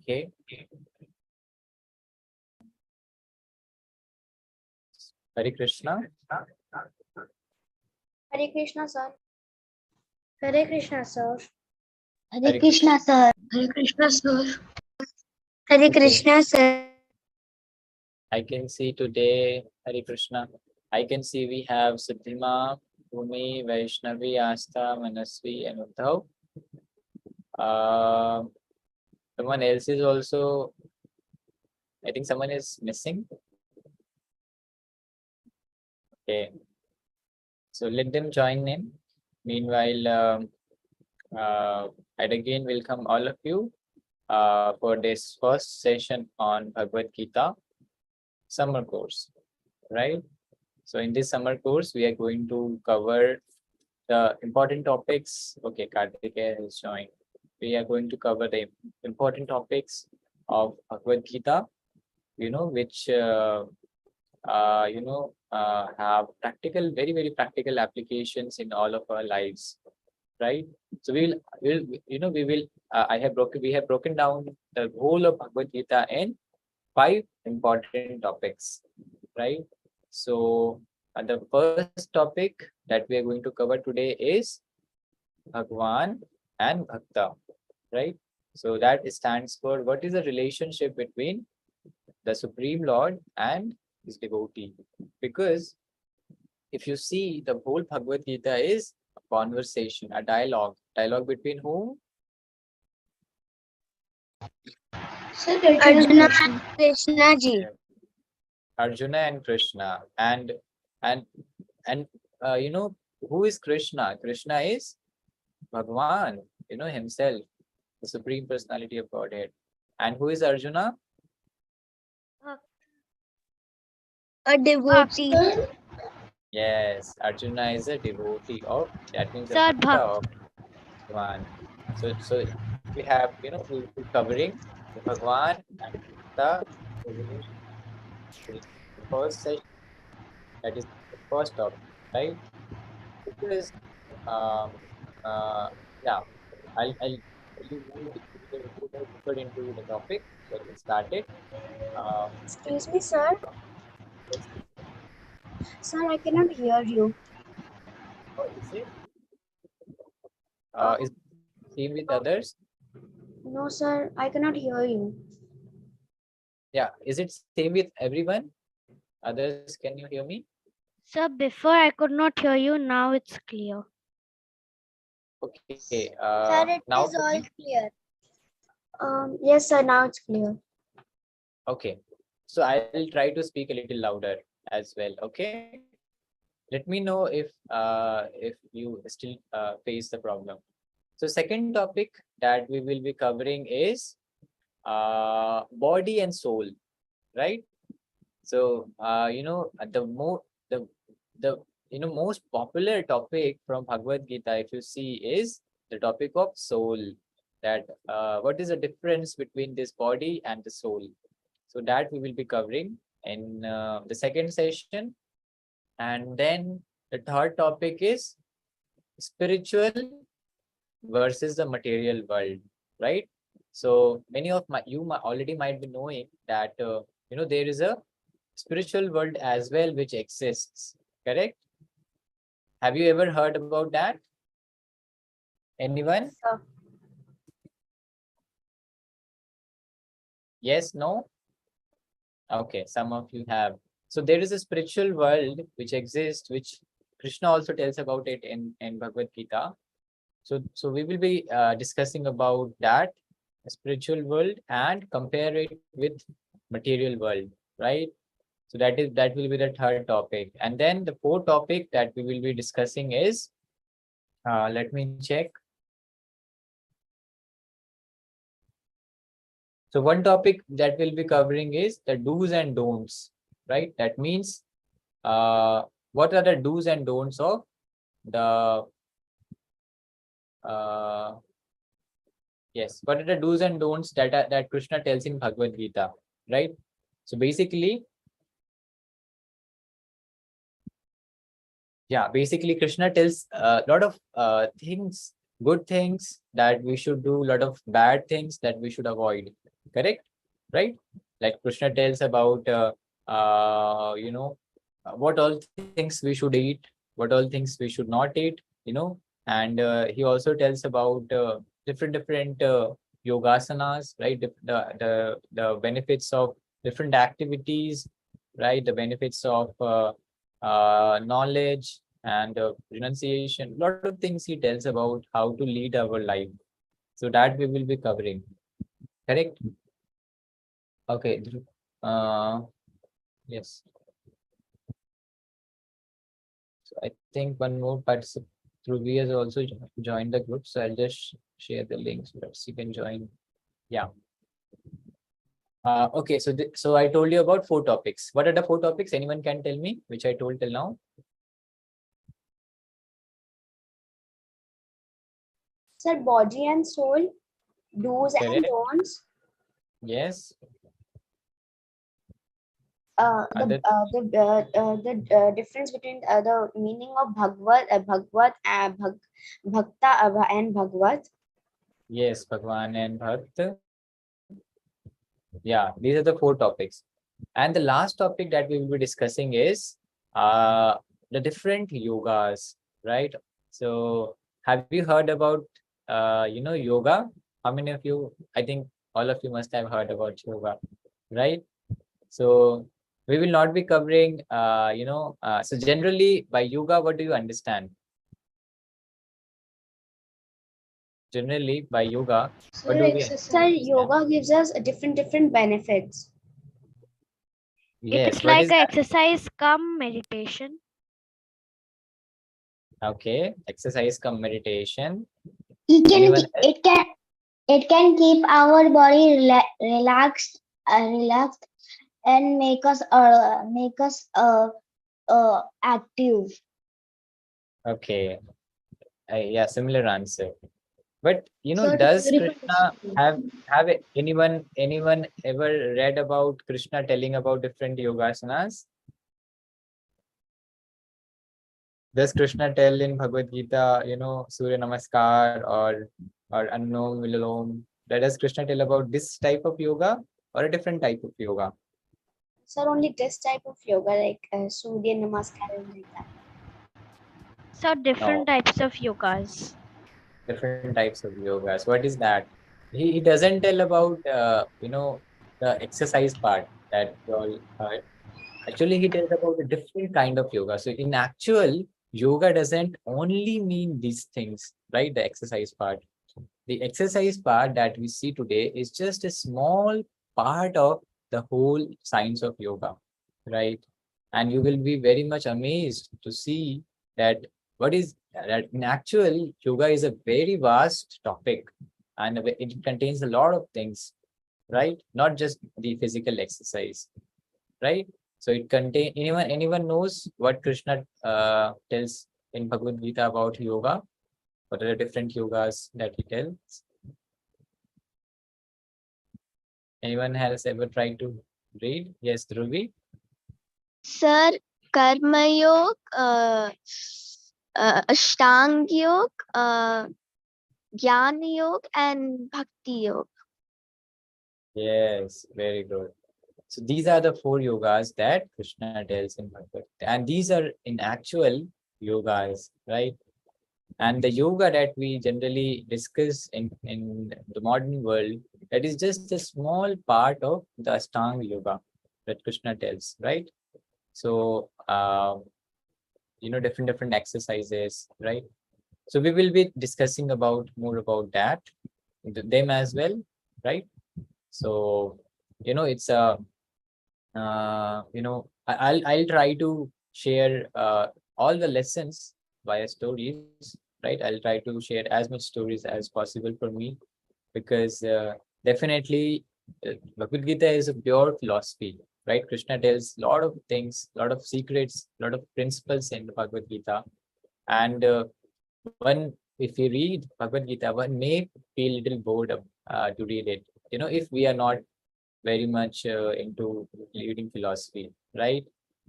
Okay. Hare Krishna. Hare Krishna, sir. Hare Krishna, sir. Hare Krishna, sir. Hare Krishna, sir. Hare Okay. Krishna, sir. I can see today, Hare Krishna. I can see we have Siddhima, Bhumi, Vaishnavi, Astha, Manasvi, and Uddhav. Someone else is also, I think someone is missing. Okay. So let them join in. Meanwhile, I'd again welcome all of you for this first session on Bhagavad Gita Summer course, right? So in this summer course, we are going to cover the important topics. Okay, Kartikeya has joined. We are going to cover the important topics of Bhagavad Gita, which have practical, very, very practical applications in all of our lives, right? So we have broken down the whole of Bhagavad Gita in 5 important topics, right? So the first topic that we are going to cover today is Bhagavan and Bhakta, right? So that stands for what is the relationship between the Supreme Lord and his devotee. Because if you see, the whole Bhagavad Gita is a conversation, a dialogue. Dialogue between whom? Arjuna and Krishna ji. Arjuna and Krishna. And and who is Krishna? Krishna is Bhagavan, himself, the Supreme Personality of Godhead. And who is Arjuna? A devotee. Yes, Arjuna is a devotee of, that means a Sir, Bhakta of Bhagavan. So we have, we'll be covering the Bhagavan and Bhakta, the first session, that is the first topic, right? Because um yeah, I'll you move deeper into the topic. Let's get started. Excuse me, sir. Yes, Sir, I cannot hear you. is it is same with others? No, sir, I cannot hear you. Yeah, is it same with everyone? Others, can you hear me? Sir, before I could not hear you. Now it's clear. Okay. Sir, it Now is all clear. Yes, sir. Now it's clear. okay. So I'll try to speak a little louder as well. Okay. Let me know if you still face the problem. So second topic that we will be covering is body and soul, right? So the most popular topic from Bhagavad Gita, if you see, is the topic of soul. That what is the difference between this body and the soul? So that we will be covering in the second session. And then the third topic is spiritual versus the material world, right? So many of already might be knowing that there is a spiritual world as well which exists, correct? Have you ever heard about that? Anyone? Yes, no? Okay, some of you have. So there is a spiritual world which exists, which Krishna also tells about it in Bhagavad Gita. So we will be discussing about that spiritual world and compare it with material world, right? So that will be the third topic. And then the fourth topic that we will be discussing is, let me check. So one topic that we'll be covering is the do's and don'ts, right? That means what are the do's and don'ts of the yes, what are the do's and don'ts that Krishna tells in Bhagavad Gita, right? So basically, Krishna tells a lot of things, good things that we should do, a lot of bad things that we should avoid, Correct? Right? Like Krishna tells about, what all things we should eat, what all things we should not eat, and he also tells about different yogasanas, right? The benefits of different activities, right? The benefits of knowledge and pronunciation. A lot of things he tells about how to lead our life. So that we will be covering. Correct? Okay. Yes. So I think one more participant through V has also joined the group. So I'll just share the link so that she can join. Yeah. Okay. So I told you about 4 topics. What are the 4 topics? Anyone can tell me which I told till now? Sir, body and soul, do's and Correct. don'ts. Yes. The difference between the meaning of Bhakta and Bhagavad. Yes. Bhagwan and Bhakt. Yeah. These are the 4 topics. And the last topic that we will be discussing is uh, the different yogas, right? So have you heard about yoga? How many of you? I think all of you must have heard about yoga, right? So we will not be covering so generally by yoga, what do you understand? Generally by yoga, what do we Sir, understand? yoga gives us different benefits. It Yes, is what like is a that? exercise come meditation. Okay, exercise come meditation. It can Anyone else? it can keep our body relaxed and make us active. Okay, yeah, similar answer. But Sir, does Krishna have anyone ever read about Krishna telling about different yogasanas? Does Krishna tell in Bhagavad Gita, Surya Namaskar or Annom Vilom? Does Krishna tell about this type of yoga or a different type of yoga? sir, only this type of yoga like Surya Namaskar and like that. So No, different types of yogas. different types of yogas. What is that? He doesn't tell about the exercise part that you all heard. Actually, he tells about a different kind of yoga. So in actual, yoga doesn't only mean these things, right? The exercise part. The exercise part that we see today is just a small part of the whole science of yoga, right? And you will be very much amazed to see that what is that in actual yoga is a very vast topic and it contains a lot of things, right? Not just the physical exercise, right? So it contain anyone knows what Krishna tells in Bhagavad Gita about yoga? What are the different yogas that he tells? Anyone has ever tried to read? Yes, Dhruvi. Sir, Karma Yoga, Ashtang Yoga, Jnana Yoga, and Bhakti Yoga. Yes, very good. So these are the 4 yogas that Krishna tells in Bhagavad Gita. And these are in actual yogas, right? And the yoga that we generally discuss in the modern world, that is just a small part of the Ashtanga yoga that Krishna tells, right? So, different exercises, right? So we will be discussing about more about that, them as well, right? So, it's a, I'll try to share all the lessons via stories, right? I'll try to share as much stories as possible for me because definitely Bhagavad Gita is a pure philosophy, right? Krishna tells a lot of things, a lot of secrets, a lot of principles in the Bhagavad Gita. And if you read Bhagavad Gita, one may feel a little bored to read it, if we are not very much into reading philosophy, right?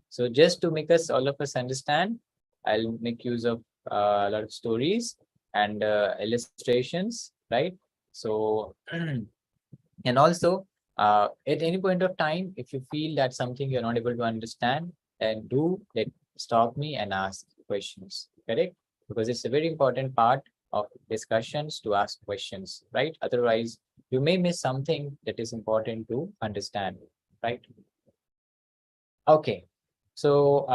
So just to make us all of us understand, I'll make use of a lot of stories and illustrations, right? So and also at any point of time, if you feel that something you're not able to understand, then stop me and ask questions, correct? Because it's a very important part of discussions to ask questions, right? Otherwise, you may miss something that is important to understand, right? Okay, so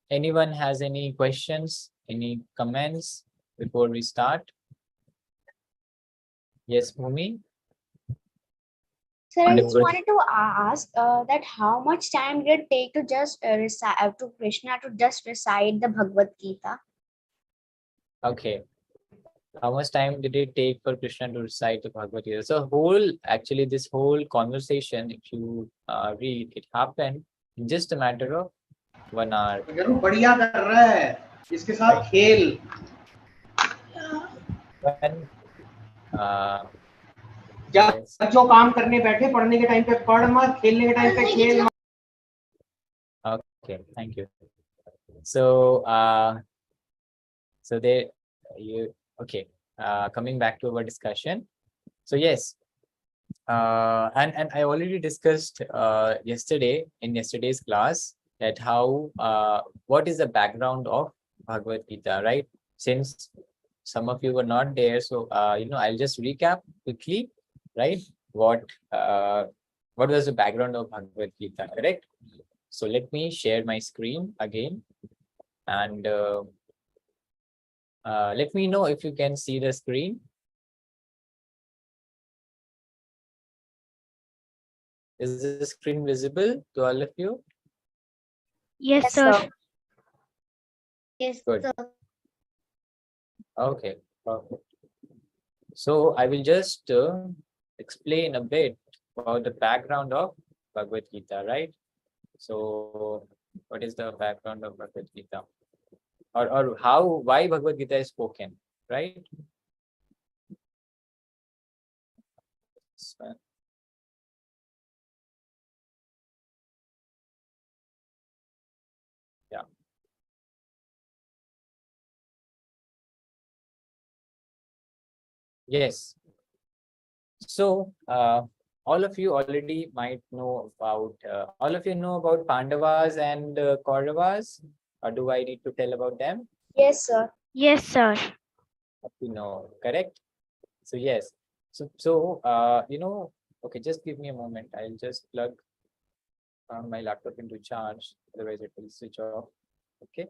anyone has any questions, any comments before we start? Yes, Bhumi? Sir, I just Good. wanted to ask that how much time did it take to just recite to Krishna to just recite the Bhagavad Gita? Okay. How much time did it take for Krishna to recite the Bhagavad Gita? So actually this whole conversation, if you read, it happened in just a matter of 1 hour. बढ़िया कर रहा है इसके साथ खेल When, yes. जो काम करने बैठे पढ़ने के टाइम पे पढ़ मत खेलने के टाइम पे खेल मत Okay, thank you. So coming back to our discussion. So yes, and I already discussed yesterday in yesterday's class that how what is the background of Bhagavad Gita, right? Since some of you were not there, so I'll just recap quickly, right? What was the background of Bhagavad Gita, correct? So let me share my screen again, and let me know if you can see the screen. Is the screen visible to all of you? Yes, sir. Yes, Good. sir. Okay, perfect. So I will just explain a bit about the background of Bhagavad Gita, right? So what is the background of Bhagavad Gita? Or why Bhagavad Gita is spoken, right? So, yeah. Yes. So all of you already might know about, all of you know about Pandavas and Kauravas, or do I need to tell about them? Yes, sir. Yes, sir. You know, correct? So yes. Okay, just give me a moment. I'll just plug my laptop into charge, otherwise it will switch off. Okay.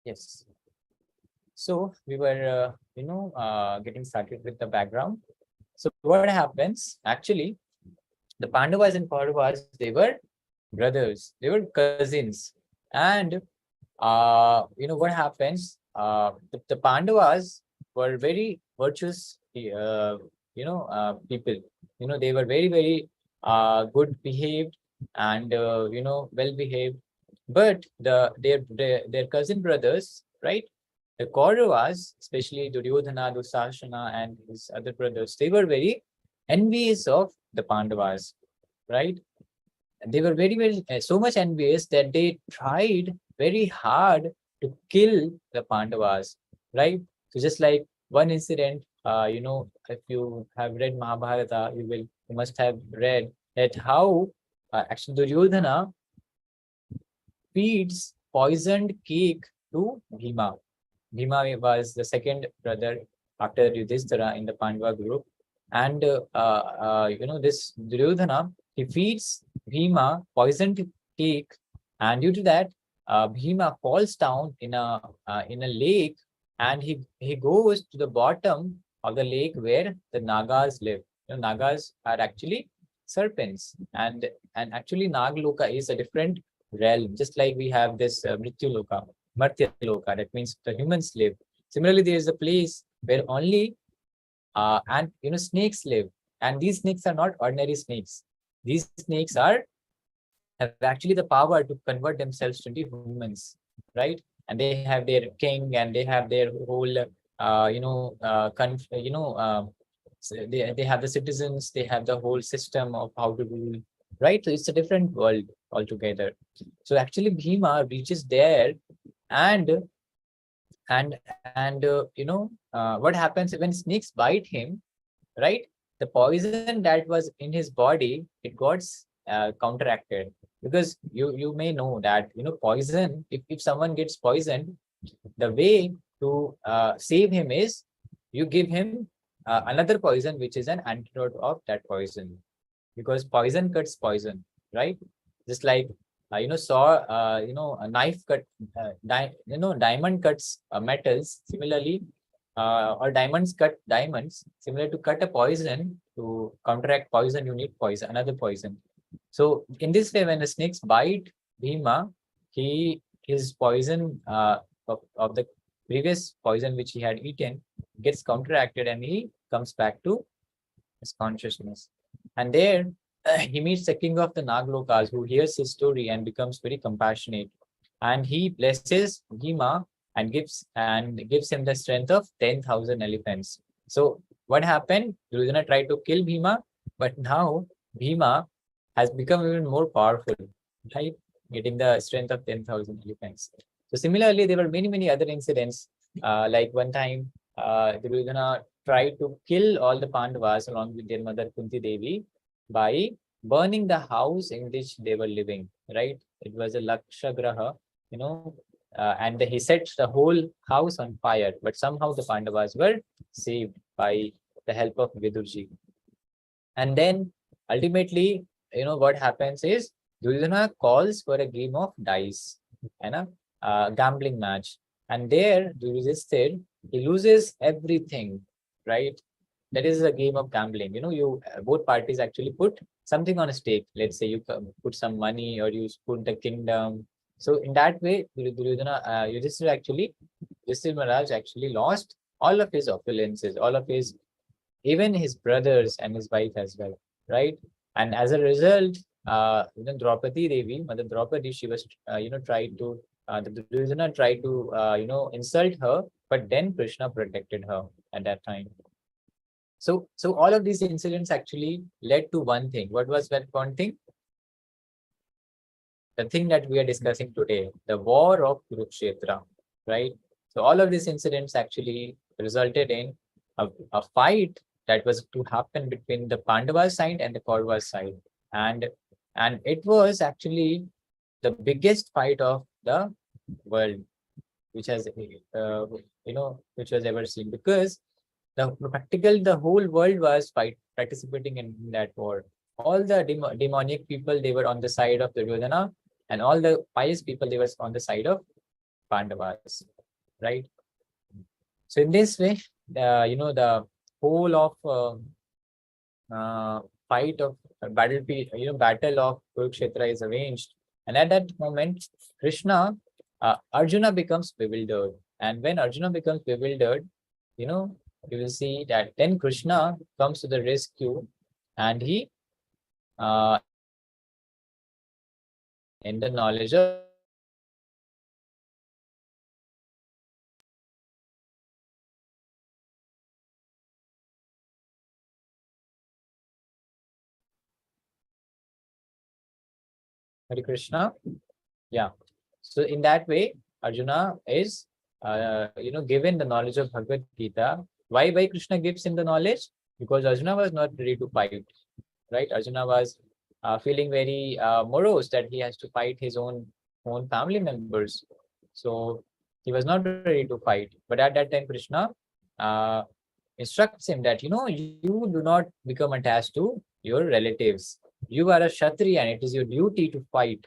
Yes. So we were, getting started with the background. So what happens? Actually, the Pandavas and Kauravas, they were brothers, they were cousins, and what happens? The Pandavas were very virtuous, people. They were very, very good behaved and well behaved. But their cousin brothers, right? The Kauravas, especially Duryodhana, Dusashana, and his other brothers, they were very envious of the Pandavas, right? And they were very, very so much envious that they tried very hard to kill the Pandavas, right? So just like one incident, if you have read Mahabharata, you must have read that how actually Duryodhana feeds poisoned cake to Bhima. Bhima was the second brother after Yudhishthira in the Pandava group. And, this Duryodhana, he feeds Bhima poisoned cake. And due to that, Bhima falls down in a lake, and he goes to the bottom of the lake where the Nagas live. Nagas are actually serpents, and actually Nagloka is a different realm, just like we have this Mrityuloka, Martyaloka, that means the humans live. Similarly, there is a place where only and snakes live, and these snakes are not ordinary snakes. These snakes have actually the power to convert themselves into humans, right? And they have their king, and they have their whole they have the citizens, they have the whole system of how to rule, right? So it's a different world altogether. So actually Bhima reaches there, and what happens when snakes bite him, right? The poison that was in his body, it got counteracted, because you may know that poison, if someone gets poisoned, the way to save him is you give him another poison, which is an antidote of that poison, because poison cuts poison, right? Just like saw a knife cut diamond cuts metals. Similarly, or diamonds cut diamonds. Similar to cut a poison, to counteract poison, you need poison, another poison. So in this way, when the snakes bite Bhima, his poison of the previous poison which he had eaten gets counteracted, and he comes back to his consciousness. And there he meets the king of the Naglokas, who hears his story and becomes very compassionate. And he blesses Bhima and gives him the strength of 10,000 elephants. So what happened? Duryodhana tried to kill Bhima, but now Bhima has become even more powerful, right? Getting the strength of 10,000 elephants. So similarly, there were many other incidents. Like one time, Duryodhana tried to kill all the Pandavas along with their mother Kunti Devi by burning the house in which they were living, right? It was a Lakshagraha, and he set the whole house on fire, but somehow the Pandavas were saved by the help of Vidurji. And then ultimately, what happens is Duryodhana calls for a game of dice and a gambling match. And there, Duryodhana, he loses everything, right? That is a game of gambling. You both parties actually put something on a stake. Let's say you put some money, or you put the kingdom. So in that way, Duryodhana, Yudhishthira Maharaj actually lost all of his opulences, all of his, even his brothers and his wife as well, right? And as a result, Draupadi Devi, Mother Draupadi, she was, tried to, the Duryodhana tried to, insult her, but then Krishna protected her at that time. So all of these incidents actually led to one thing. What was that one thing? The thing that we are discussing today, the war of Kurukshetra, right? So all of these incidents actually resulted in a fight that was to happen between the Pandava side and the Kaurava side. And it was actually the biggest fight of the world, which has, which was ever seen, because the whole world was participating in that war. All the demonic people, they were on the side of Duryodhana, and all the pious people, they were on the side of Pandavas, right? So in this way, the whole of fight of battle of Kurukshetra is arranged. And at that moment, Arjuna becomes bewildered. And when Arjuna becomes bewildered, you will see that then Krishna comes to the rescue, and he in the knowledge of Hare Krishna. Yeah. So in that way, Arjuna is given the knowledge of Bhagavad Gita. Why Krishna gives him the knowledge? Because Arjuna was not ready to fight, right? Arjuna was feeling very morose that he has to fight his own family members. So he was not ready to fight. But at that time, Krishna instructs him that, you do not become attached to your relatives. You are a Kshatriya, and it is your duty to fight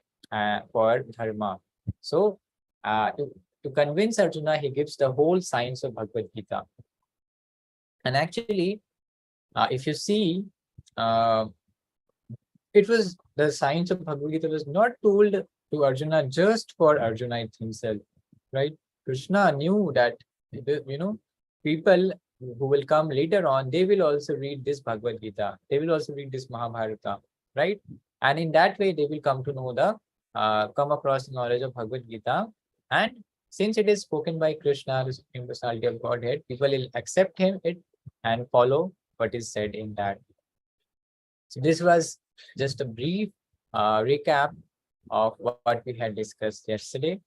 for dharma. So to convince Arjuna, he gives the whole science of Bhagavad Gita. And actually, if you see, it was the science of Bhagavad Gita was not told to Arjuna just for Arjuna himself, right? Krishna knew that people who will come later on, they will also read this Bhagavad Gita. They will also read this Mahabharata, right? And in that way, they will come to know come across the knowledge of Bhagavad Gita. And since it is spoken by Krishna, the Supreme Personality of Godhead, people will accept it and follow what is said in that. So this was just a brief recap of what we had discussed yesterday.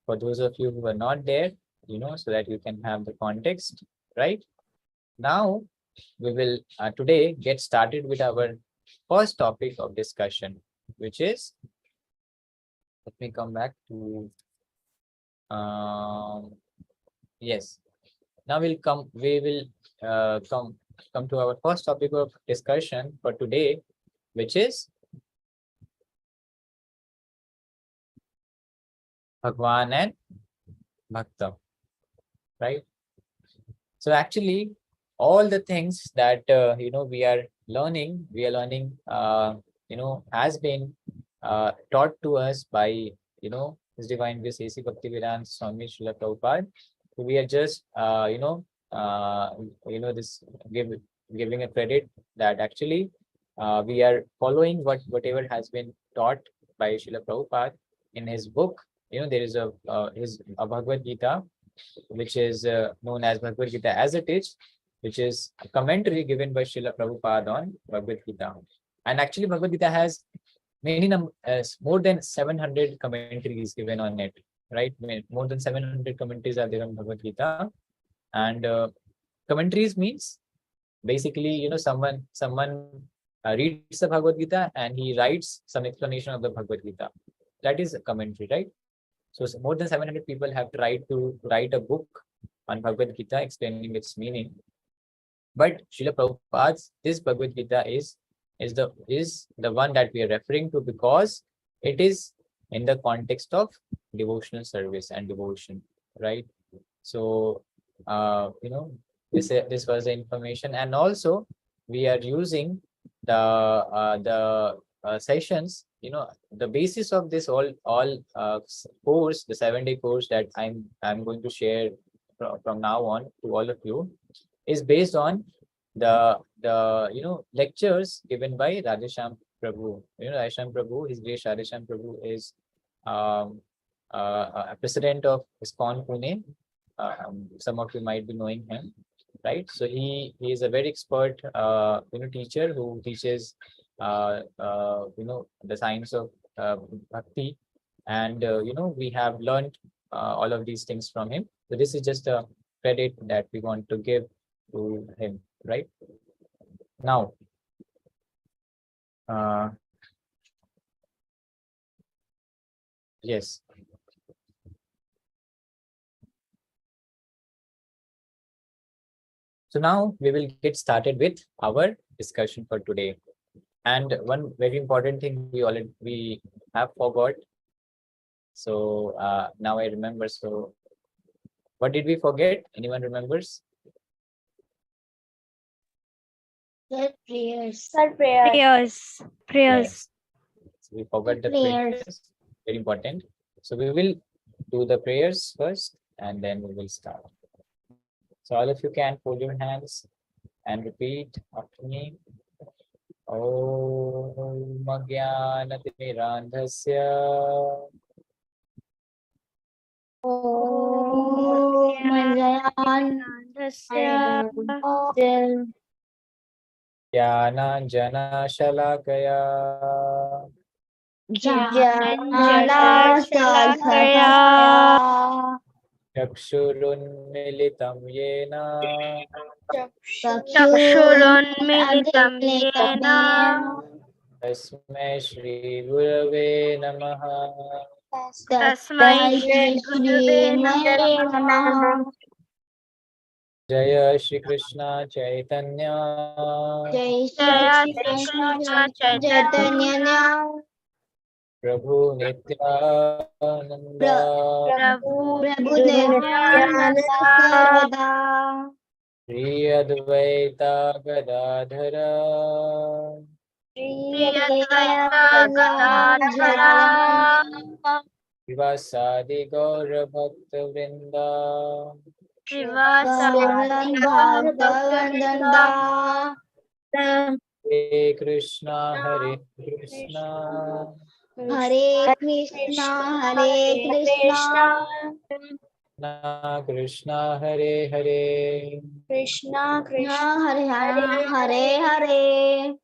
For those of you who were not there, so that you can have the context, right? Now, we will today get started with our first topic of discussion, which is, let me come back to, yes. Now we will come to our first topic of discussion for today, which is Bhagwan and Bhakta, right? So actually, all the things that we are learning, has been taught to us by His Divine Grace A.C. Bhaktivedanta Swami Srila Prabhupada. So we are just this giving a credit that actually we are following whatever has been taught by Srila Prabhupada in his book. There is a Bhagavad Gita, which is known as Bhagavad Gita as it is, which is a commentary given by Srila Prabhupada on Bhagavad Gita. And actually, Bhagavad Gita has more than 700 commentaries given on it, right? More than 700 commentaries are there on Bhagavad Gita. And commentaries means basically, someone reads the Bhagavad Gita and he writes some explanation of the Bhagavad Gita. That is a commentary, right? So more than 700 people have tried to write a book on Bhagavad Gita explaining its meaning. But Srila Prabhupada's this Bhagavad Gita is the one that we are referring to, because it is in the context of devotional service and devotion, right? So this was the information, and also we are using the sessions. The basis of this all course, the 7-day course that I'm going to share from now on to all of you, is based on the lectures given by Radhesham Prabhu. Radhesham Prabhu, His Grace Radhesham Prabhu is a president of ISKCON Pune. Some of you might be knowing him, right? So he is a very expert teacher who teaches the science of bhakti, and we have learned all of these things from him. So this is just a credit that we want to give to him, right? Now, yes. So now we will get started with our discussion for today. And one very important thing we have forgot. So now I remember. So what did we forget? Anyone remembers? Prayers. Prayers. Yes. So we forgot the prayers. Very important. So we will do the prayers first, and then we will start. So all of you can fold your hands and repeat after me. Om Jnanatirandhasya Jnana Shalakaya Chakshurunmilitam Yena Chakshurunmilitam yena Tasmai Shri Gurave Namaha. Tasmai Shri Gurave Namaha. Jaya Shri Krishna Chaitanya Jaya Shri Krishna Chaitanya Prabhu Nityananda Prabhu Nityananda Shri Advaita Gadadhara Shri Advaita Gadadhara Vivasadi Gaura Bhakta Vrinda Shiva Bhagavanda. Hare Krishna, Hare Krishna, Hare Krishna, Hare Krishna, Krishna Hare Hare, Krishna Krishna Krishna Hare Hare Hare Hare,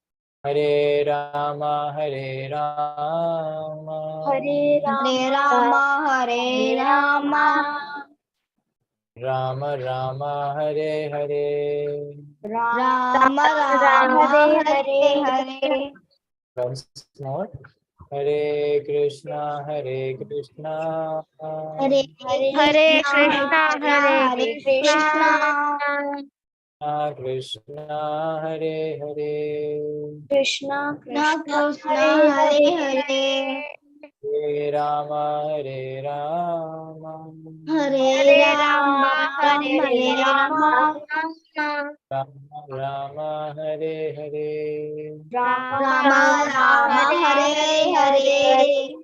Hare Rama, Hare Rama, Hare Hare Rama Rama, Hare Rama, Rama Rama, Hare Hare. Rama Rama, Hare Hare. Once more. Hare Krishna, Hare Krishna, Hare Krishna, Hare Krishna, Krishna Hare Hare, Krishna Krishna Krishna Hare Hare, Hare Rama, Hare Rama, Hare Rama, Hare Rama, Rama Rama, Hare Hare. Rama Rama, Hare Hare.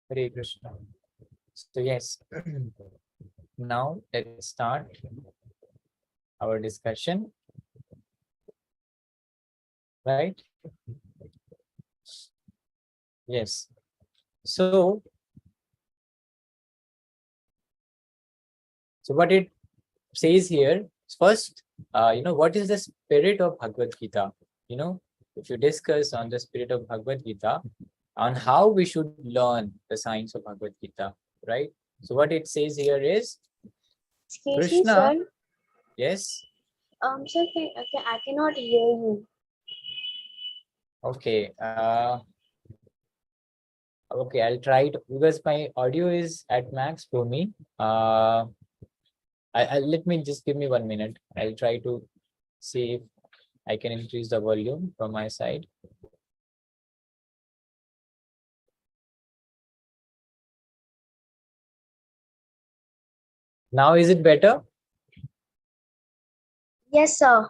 Hare Krishna. So yes, now let's start our discussion, right? Yes. So what it says here, first, what is the spirit of Bhagavad Gita? If you discuss on the spirit of Bhagavad Gita, on how we should learn the science of Bhagavad Gita, right? So what it says here is, Excuse me, Krishna, sir. yes, Sir, I cannot hear you. okay, okay, I'll try to, because my audio is at max for me. Let me just give me 1 minute. I'll try to see if I can increase the volume from my side. Now is it better? Yes, sir.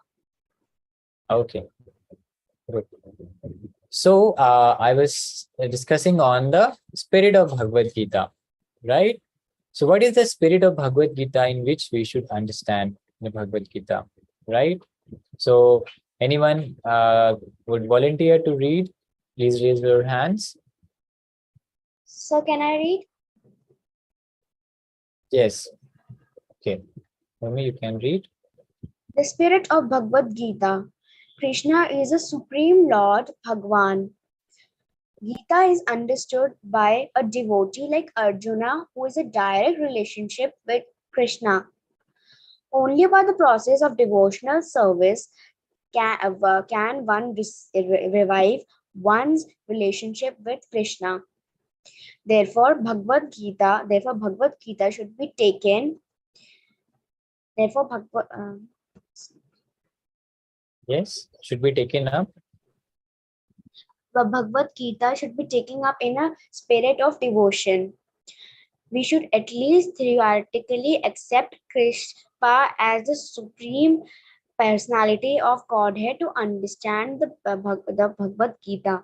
Okay, good. So I was discussing on the spirit of Bhagavad Gita, right? So what is the spirit of Bhagavad Gita in which we should understand the Bhagavad Gita, right? So anyone would volunteer to read? Please raise your hands. Sir, can I read? Yes. Okay. Mummy, you can read. The spirit of Bhagavad Gita. Krishna is the Supreme Lord Bhagavan. Gita is understood by a devotee like Arjuna who is a direct relationship with Krishna. Only by the process of devotional service can one revive one's relationship with Krishna. Therefore, Bhagavad Gita should be taken. Yes, should be taken up. The Bhagavad Gita should be taken up in a spirit of devotion. We should at least theoretically accept Krishna as the supreme personality of Godhead to understand the Bhagavad Gita.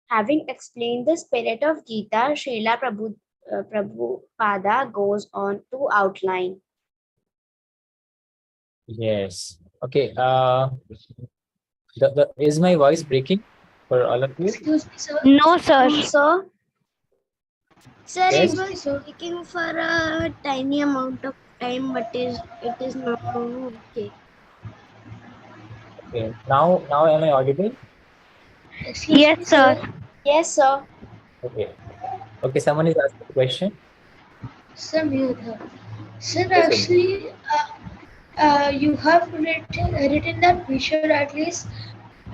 Having explained the spirit of Gita, Srila Prabhupada goes on to outline. Yes. Okay. Is my voice breaking for all of you? Excuse me, sir. No, sir. Sir, Sir, Yes. it was speaking for a tiny amount of time, but it is not okay. Okay. Now am I audible? Excuse Yes, me, sir. yes, sir. Okay. Okay. Someone is asking a question. Sir, sir, Yes, actually, you have written that we should at least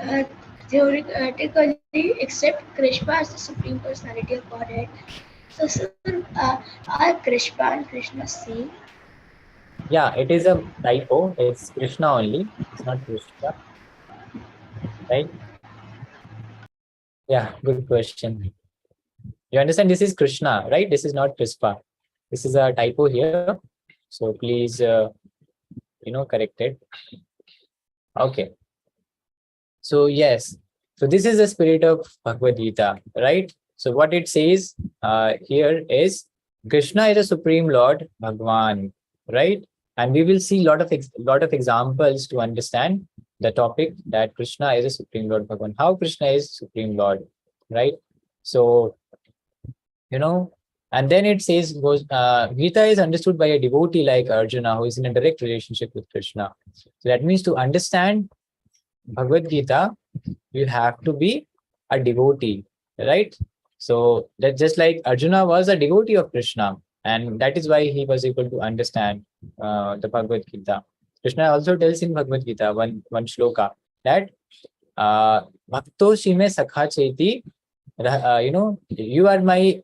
uh, theoretically accept Krishna as the supreme personality of Godhead. So, sir, are Krishna and Krishna same? yeah, it is a typo. It's Krishna only. It's not Krishna. Right? Yeah, good question. You understand this is Krishna, right? This is not Krishna. This is a typo here. So please, correct it. Okay. So yes, so this is the spirit of Bhagavad Gita, right? So what it says here is Krishna is a supreme Lord, Bhagavan, right? And we will see lot of examples to understand the topic that Krishna is a supreme Lord, Bhagavan. How Krishna is supreme Lord, right? So and then it says Gita is understood by a devotee like Arjuna who is in a direct relationship with Krishna. So that means to understand Bhagavad Gita, you have to be a devotee, right? So that just like Arjuna was a devotee of Krishna, and that is why he was able to understand the Bhagavad Gita. Krishna also tells in Bhagavad Gita one shloka that Bhakto Shime Sakha Cheti, you are my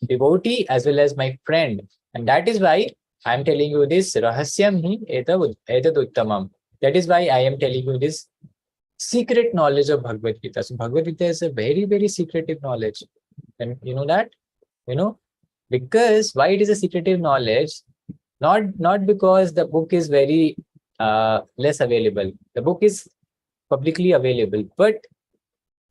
devotee as well as my friend, and that is why I am telling you this rahasyam hi etad uttamam. That is why I am telling you this secret knowledge of Bhagavad Gita. So Bhagavad Gita is a very, very secretive knowledge. And you know that? Because why it is a secretive knowledge? Not because the book is very less available. The book is publicly available, but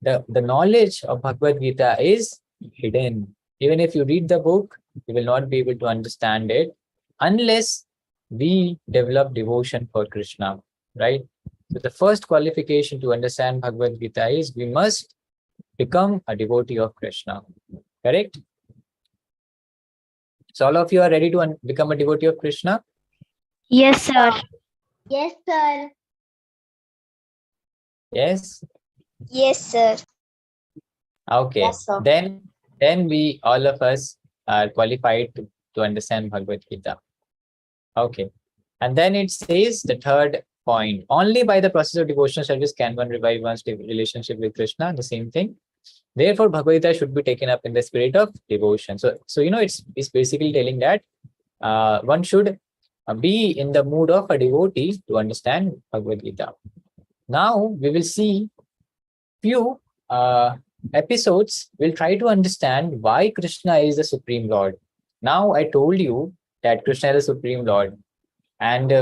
the knowledge of Bhagavad Gita is hidden. Even if you read the book, you will not be able to understand it unless we develop devotion for Krishna, right? So the first qualification to understand Bhagavad Gita is we must become a devotee of Krishna, correct? So all of you are ready to become a devotee of Krishna? Yes, sir. Yes, sir. Yes? Yes, sir. Okay. Yes, sir. Then we, all of us, are qualified to understand Bhagavad Gita. Okay. And then it says the third point, only by the process of devotional service can one revive one's relationship with Krishna, the same thing. Therefore, Bhagavad Gita should be taken up in the spirit of devotion. So it's basically telling that one should be in the mood of a devotee to understand Bhagavad Gita. Now, we will see few episodes. We'll try to understand why Krishna is the Supreme Lord. Now, I told you that Krishna is the Supreme Lord. And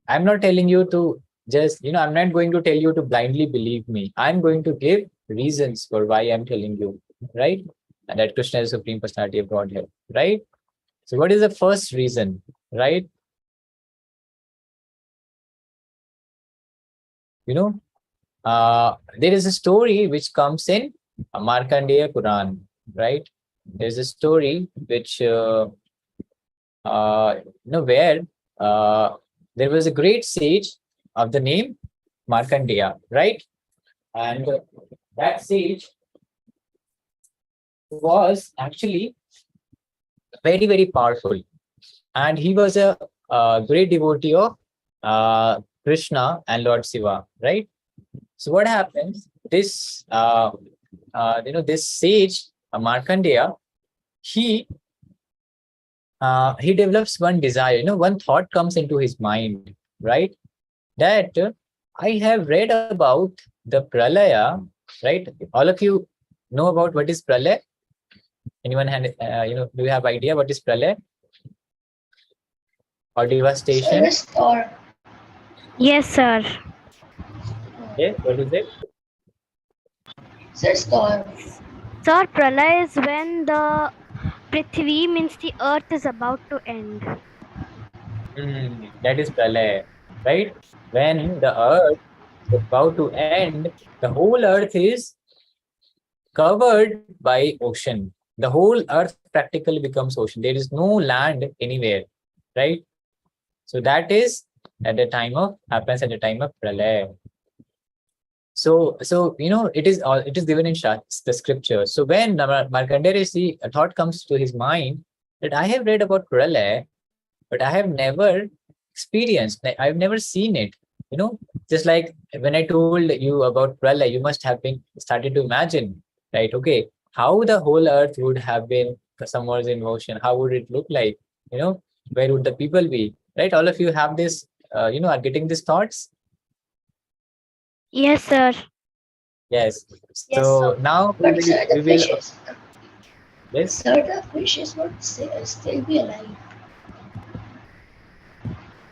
I'm not telling you to just, I'm not going to tell you to blindly believe me. I'm going to give reasons for why I'm telling you, right? And that Krishna is the Supreme Personality of Godhead, right? So what is the first reason, right? There is a story which comes in Markandeya Puran, right? There's a story which, where there was a great sage of the name Markandeya, right? And that sage was actually very, very powerful. And he was a great devotee of Krishna and Lord Shiva, right? So what happens? This, this sage, Markandeya, he develops one desire, one thought comes into his mind, right? That I have read about the pralaya, right? All of you know about what is pralaya? Anyone do you have idea what is pralaya? Or devastation? Or Yes, sir. Yes, what is it? storm. Sir, pralaya is when the Prithvi means the earth is about to end. That is pralaya, right? When the earth is about to end, the whole earth is covered by ocean. The whole earth practically becomes ocean. There is no land anywhere, right? So that is happens at the time of pralaya. So it is given in the scripture. So when Markandeya Rishi, a thought comes to his mind that I have read about pralaya, but I have never experienced. I've never seen it. Just like when I told you about pralaya, you must have been started to imagine, right? Okay, how the whole earth would have been submerged in ocean. How would it look like? Where would the people be? Right? All of you have this. Are getting these thoughts. Yes, sir. Yes. Yes, So sir. now we But will. sir, the We will. fishes. Yes. Sir, the fishes would still be alive.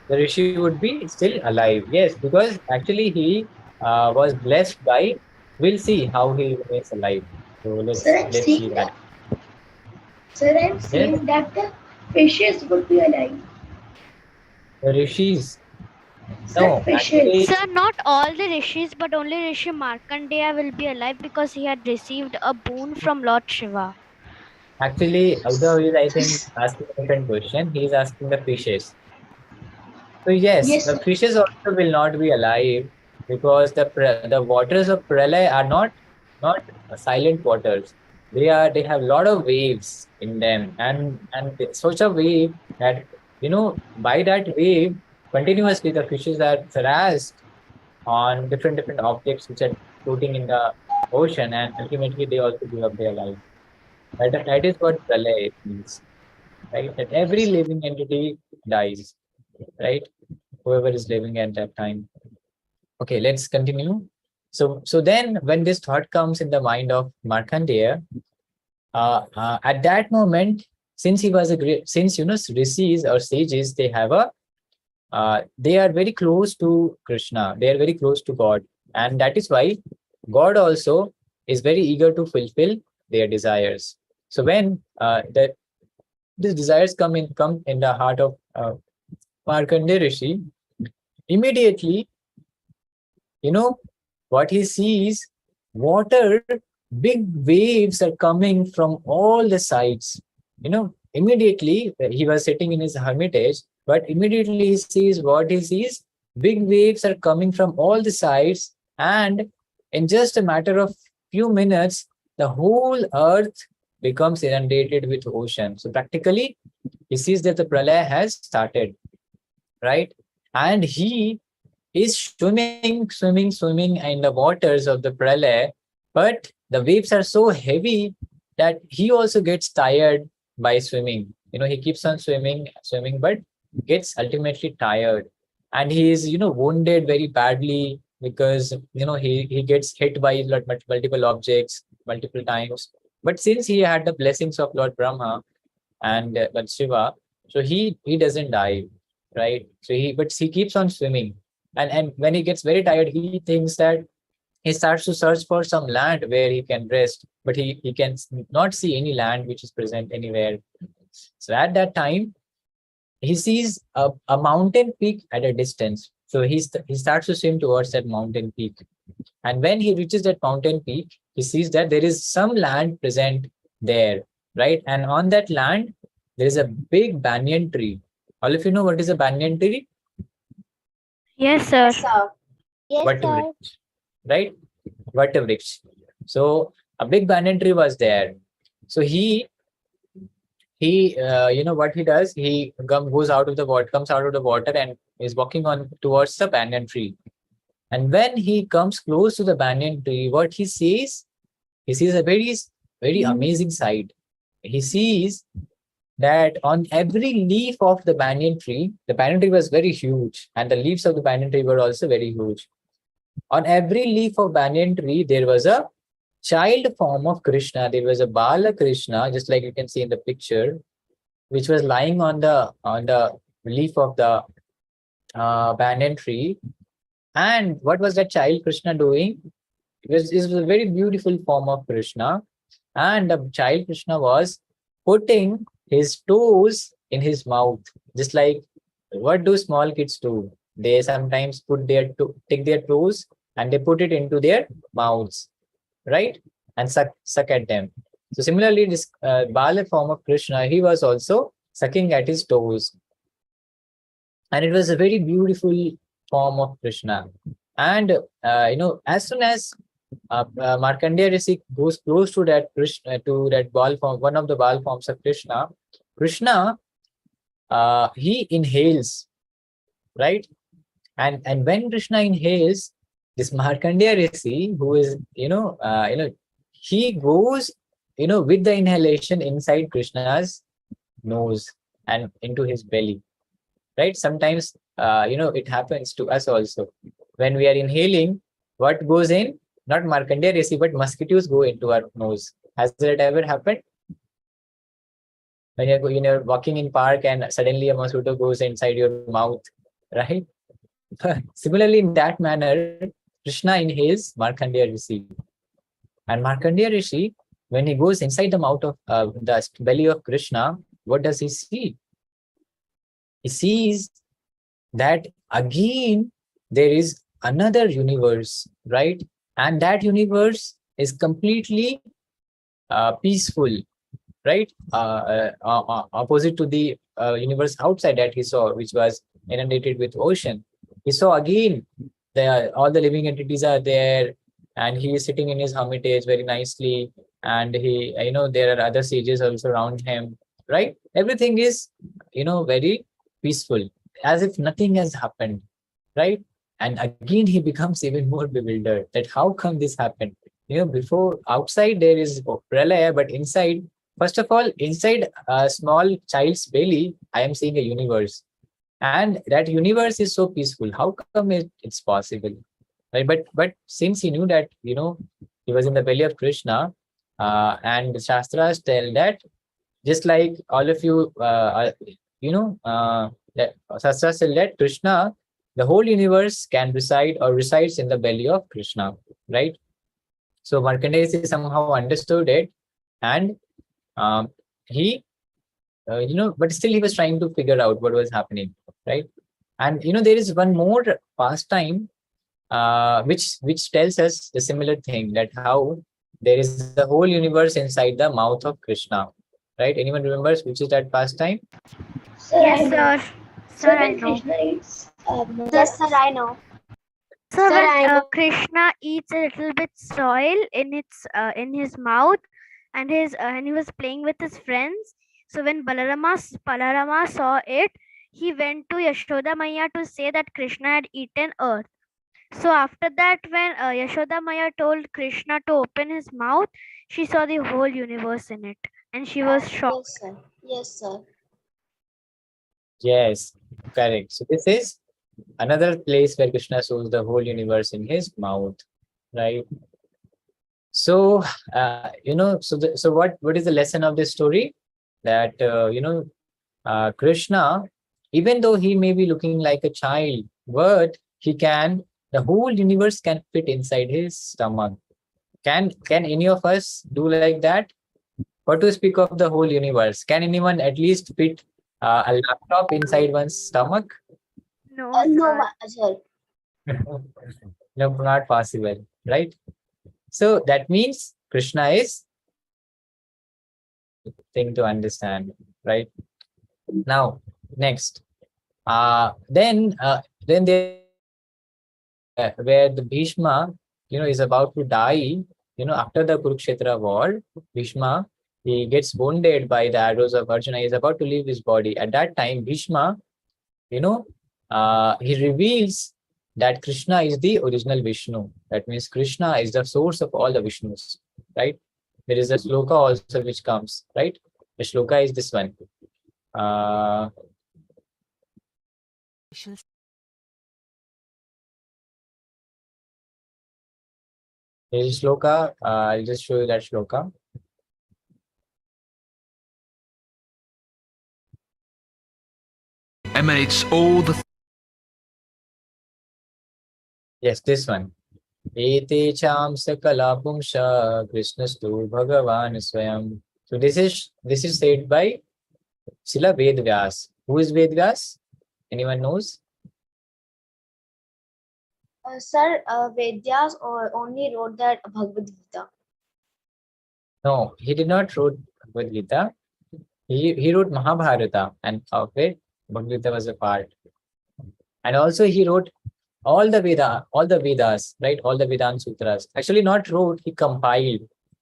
The rishi would be still alive. Yes, because actually he was blessed by. We'll see how he remains alive. So Sir, let's see that. I'm Yes, saying that the fishes would be alive. the rishis. Sir, No, fishes. actually, Sir, not all the rishis, but only Rishi Markandeya will be alive because he had received a boon from Lord Shiva. although he's, I think, asking a different question, he's asking the fishes. So yes, Yes, the sir. fishes also will not be alive because the waters of Pralay are not silent waters. They have a lot of waves in them, and it's such a wave that by that wave continuously the fishes are thrashed on different objects which are floating in the ocean, and ultimately they also give up their life. That is what Pralay means, right? That every living entity dies, right? Whoever is living at that time. Okay, let's continue. So then when this thought comes in the mind of Markandeya, at that moment, since he was a great, since rishis or sages, they are very close to Krishna. They are very close to God, and that is why God also is very eager to fulfill their desires. So when these desires come in the heart of Markandeya Rishi, immediately, you know what he sees, water, big waves are coming from all the sides. Immediately he was sitting in his hermitage, but immediately he sees, what he sees, big waves are coming from all the sides, and in just a matter of few minutes the whole earth becomes inundated with ocean. So practically he sees that the pralaya has started, right? And he is swimming in the waters of the pralay, but the waves are so heavy that he also gets tired by swimming. He keeps on swimming, but gets ultimately tired, and he is wounded very badly because he gets hit by multiple objects multiple times. But since he had the blessings of Lord Brahma and Lord Shiva, so he doesn't die, right? So he keeps on swimming, and when he gets very tired, he thinks that he starts to search for some land where he can rest, but he can not see any land which is present anywhere. So at that time, he sees a mountain peak at a distance. So he starts to swim towards that mountain peak. And when he reaches that mountain peak, he sees that there is some land present there, right? And on that land, there is a big banyan tree. All of you know what is a banyan tree? Yes, sir. Yes, sir. Yes, sir. Vertebrate, right? Vertebrate. So a big banyan tree was there. So what he does, he goes out of the water, comes out of the water, and is walking on towards the banyan tree. And when he comes close to the banyan tree, what he sees a very amazing sight. He sees that on every leaf of the banyan tree was very huge, and the leaves of the banyan tree were also very huge. On every leaf of banyan tree, there was a child form of Krishna. There was a Bala Krishna, just like you can see in the picture, which was lying on the leaf of the banyan tree. And what was that child Krishna doing? It was a very beautiful form of Krishna, and the child Krishna was putting his toes in his mouth, just like what do small kids do? They sometimes take their toes and they put it into their mouths, right? And suck at them. So similarly, this Bala form of Krishna, he was also sucking at his toes, and it was a very beautiful form of Krishna. And as soon as Markandeya Rishi goes close to that Krishna, to that ball form, one of the ball forms of Krishna, he inhales, right? And when Krishna inhales, this Markandeya Rishi, who is he goes with the inhalation inside Krishna's nose and into his belly, right? Sometimes it happens to us also. When we are inhaling, what goes in? Not Markandeya Rishi, but mosquitoes go into our nose. Has that ever happened? When you're walking in park and suddenly a mosquito goes inside your mouth, right? Similarly, in that manner, Krishna inhales Markandeya Rishi. And Markandeya Rishi, when he goes inside the mouth of the belly of Krishna, what does he see? He sees that again there is another universe, right? And that universe is completely peaceful, right? Opposite to the universe outside that he saw, which was inundated with ocean. He saw again all the living entities are there, and he is sitting in his hermitage very nicely, and he, there are other sages also around him, right? Everything is, very peaceful, as if nothing has happened, right? And again he becomes even more bewildered that how come this happened? Before, outside there is pralaya, but inside, first of all, inside a small child's belly, I am seeing a universe. And that universe is so peaceful. How come it's possible? Right? But since he knew that, he was in the belly of Krishna, and the Shastras tell that, just like all of you, that Shastras tell that Krishna, the whole universe can reside or resides in the belly of Krishna, right? So Markandeya somehow understood it, and he, but still he was trying to figure out what was happening, right? And there is one more pastime, which tells us the similar thing, that how there is the whole universe inside the mouth of Krishna, right? Anyone remembers which is that pastime? Sir, I Yes, know. sir. Sir, Sir, I when know. Krishna eats Yes, sir, I know. Sir, Sir, when I know. Krishna eats a little bit soil in his mouth, and he was playing with his friends. So when Balarama saw it, he went to Yashoda Maya to say that Krishna had eaten earth. So after that, when Yashoda Maya told Krishna to open his mouth, she saw the whole universe in it, and she was shocked. Yes, sir. Yes, sir. Yes, correct. So this is another place where Krishna shows the whole universe in his mouth, right? So, what is the lesson of this story? That, Krishna, even though he may be looking like a child, but the whole universe can fit inside his stomach. Can any of us do like that? What to speak of the whole universe? Can anyone at least fit a laptop inside one's stomach? No, No, sir. sir. No, not possible, right? So that means Krishna is thing to understand, right? Now, next, then there, where the Bhishma, is about to die. After the Kurukshetra war, Bhishma, he gets wounded by the arrows of Arjuna. He is about to leave his body. At that time, Bhishma, he reveals that Krishna is the original Vishnu. That means Krishna is the source of all the Vishnus, right? There is a shloka also which comes, right? The shloka is this one. There is a shloka. I'll just show you that shloka. Emanates all the. Yes, this one. Ete cham sakala pumsha Krishnastu Bhagavan Swayam. So this is said by Srila Vedvyas. Who is Vedvyas? Anyone knows? Sir, Vedyas only wrote that Bhagavad Gita. No, he did not wrote Bhagavad Gita. He wrote Mahabharata, and of it Bhagavad Gita was a part. And also he wrote all the Vedas, right? All the Vedanta Sutras. Actually, not wrote, he compiled.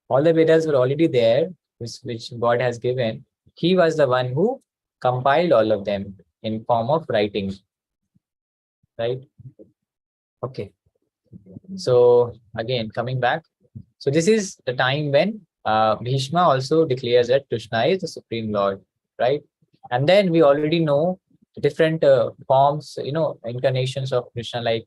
All the Vedas were already there, which God has given. He was the one who compiled all of them in form of writing, right? Okay. So again, coming back. So this is the time when Bhishma also declares that Krishna is the Supreme Lord, right? And then we already know different forms, incarnations of Krishna, like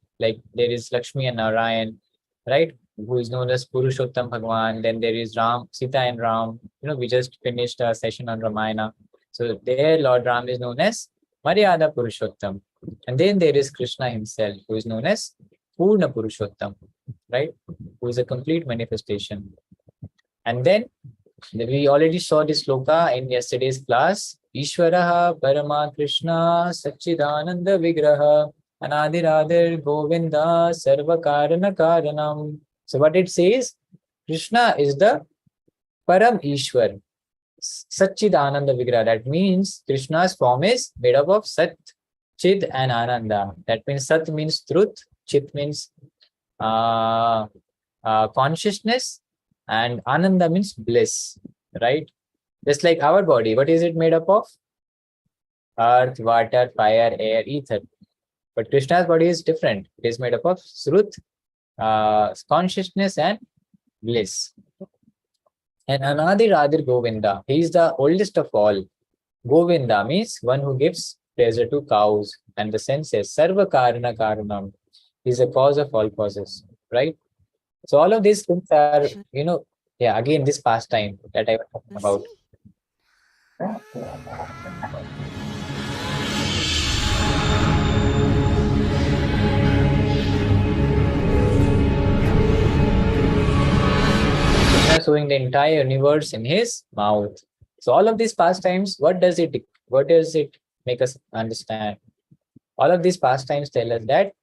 there is Lakshmi and Narayan, right? Who is known as Purushottam Bhagavan. Then there is Ram, Sita and Ram. We just finished a session on Ramayana. So there Lord Ram is known as Maryada Purushottam. And then there is Krishna himself, who is known as Purna Purushottam, right? Who is a complete manifestation. And then we already saw this sloka in yesterday's class. Ishvaraha Parama Krishna Satchidananda Vigraha Anadiradir Govinda Sarva Karana Karanam. So what it says, Krishna is the Param Ishwar, Satchidananda Vigraha. That means Krishna's form is made up of Sat, Chid and Ananda. That means Sat means truth, Chit means consciousness, and Ananda means bliss, right? Just like our body, what is it made up of? Earth, water, fire, air, ether. But Krishna's body is different. It is made up of Srut, consciousness, and bliss. And Anadir Adir Govinda, he is the oldest of all. Govinda means one who gives pleasure to cows and the senses. Sarva Karana Karanam, he is the cause of all causes, right? So all of these things are, yeah, again, this pastime that I was talking about. Showing the entire universe in his mouth. So all of these pastimes, what does it make us understand? All of these pastimes tell us that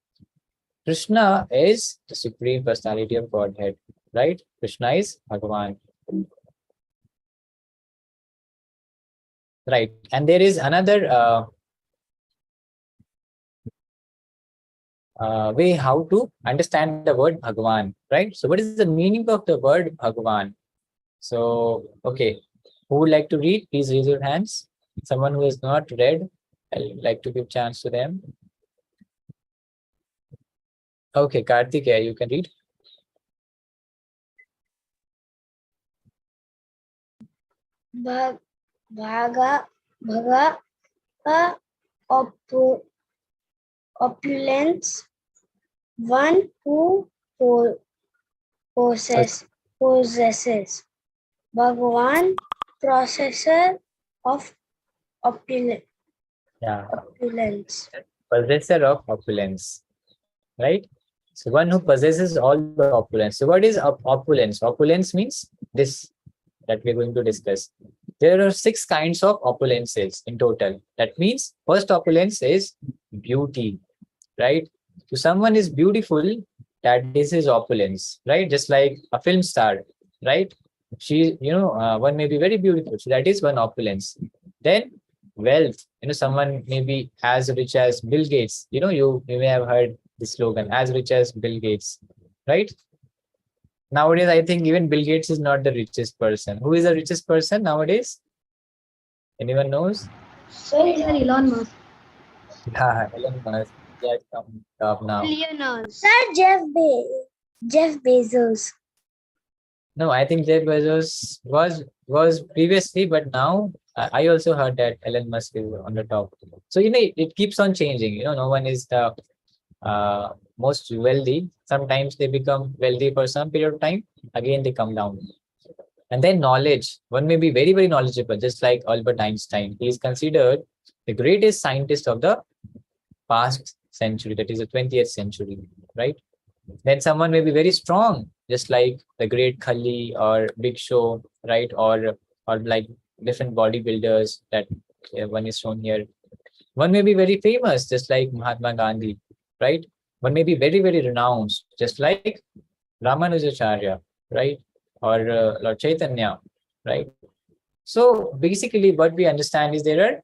Krishna is the Supreme Personality of Godhead, right? Krishna is Bhagavan. Right. And there is another way how to understand the word Bhagavan, right? So what is the meaning of the word Bhagavan? So, okay, who would like to read? Please raise your hands. Someone who has not read, I'd like to give chance to them. Okay, Karthikeya, you can read. Opulence, one who possesses. Bhagavan, possessor of opulence. Yeah. Possessor of opulence, right? So one who possesses all the opulence. So what is opulence? Opulence means this that we're going to discuss. There are 6 kinds of opulences in total. That means first opulence is beauty, right? So someone is beautiful, that this is opulence, right? Just like a film star, right? She, one may be very beautiful, so that is one opulence. Then wealth, someone may be as rich as Bill Gates. You may have heard the slogan, as rich as Bill Gates, right? Nowadays, I think even Bill Gates is not the richest person. Who is the richest person nowadays? Anyone knows? So Elon Musk. Yeah, Elon Musk. Yeah, it's coming up now. Sir, Jeff Bezos. No, I think Jeff Bezos was previously, but now I also heard that Elon Musk is on the top. So it keeps on changing. No one is the most wealthy. Sometimes they become wealthy for some period of time. Again, they come down. And then knowledge. One may be very, very knowledgeable, just like Albert Einstein. He is considered the greatest scientist of the past century, that is the 20th century, right? Then someone may be very strong, just like the great Khalli or Big Show, right? Or like different bodybuilders that one is shown here. One may be very famous, just like Mahatma Gandhi, right? One may be very, very renowned, just like Ramanujacharya, right? Or Lord Chaitanya, right? So basically what we understand is there are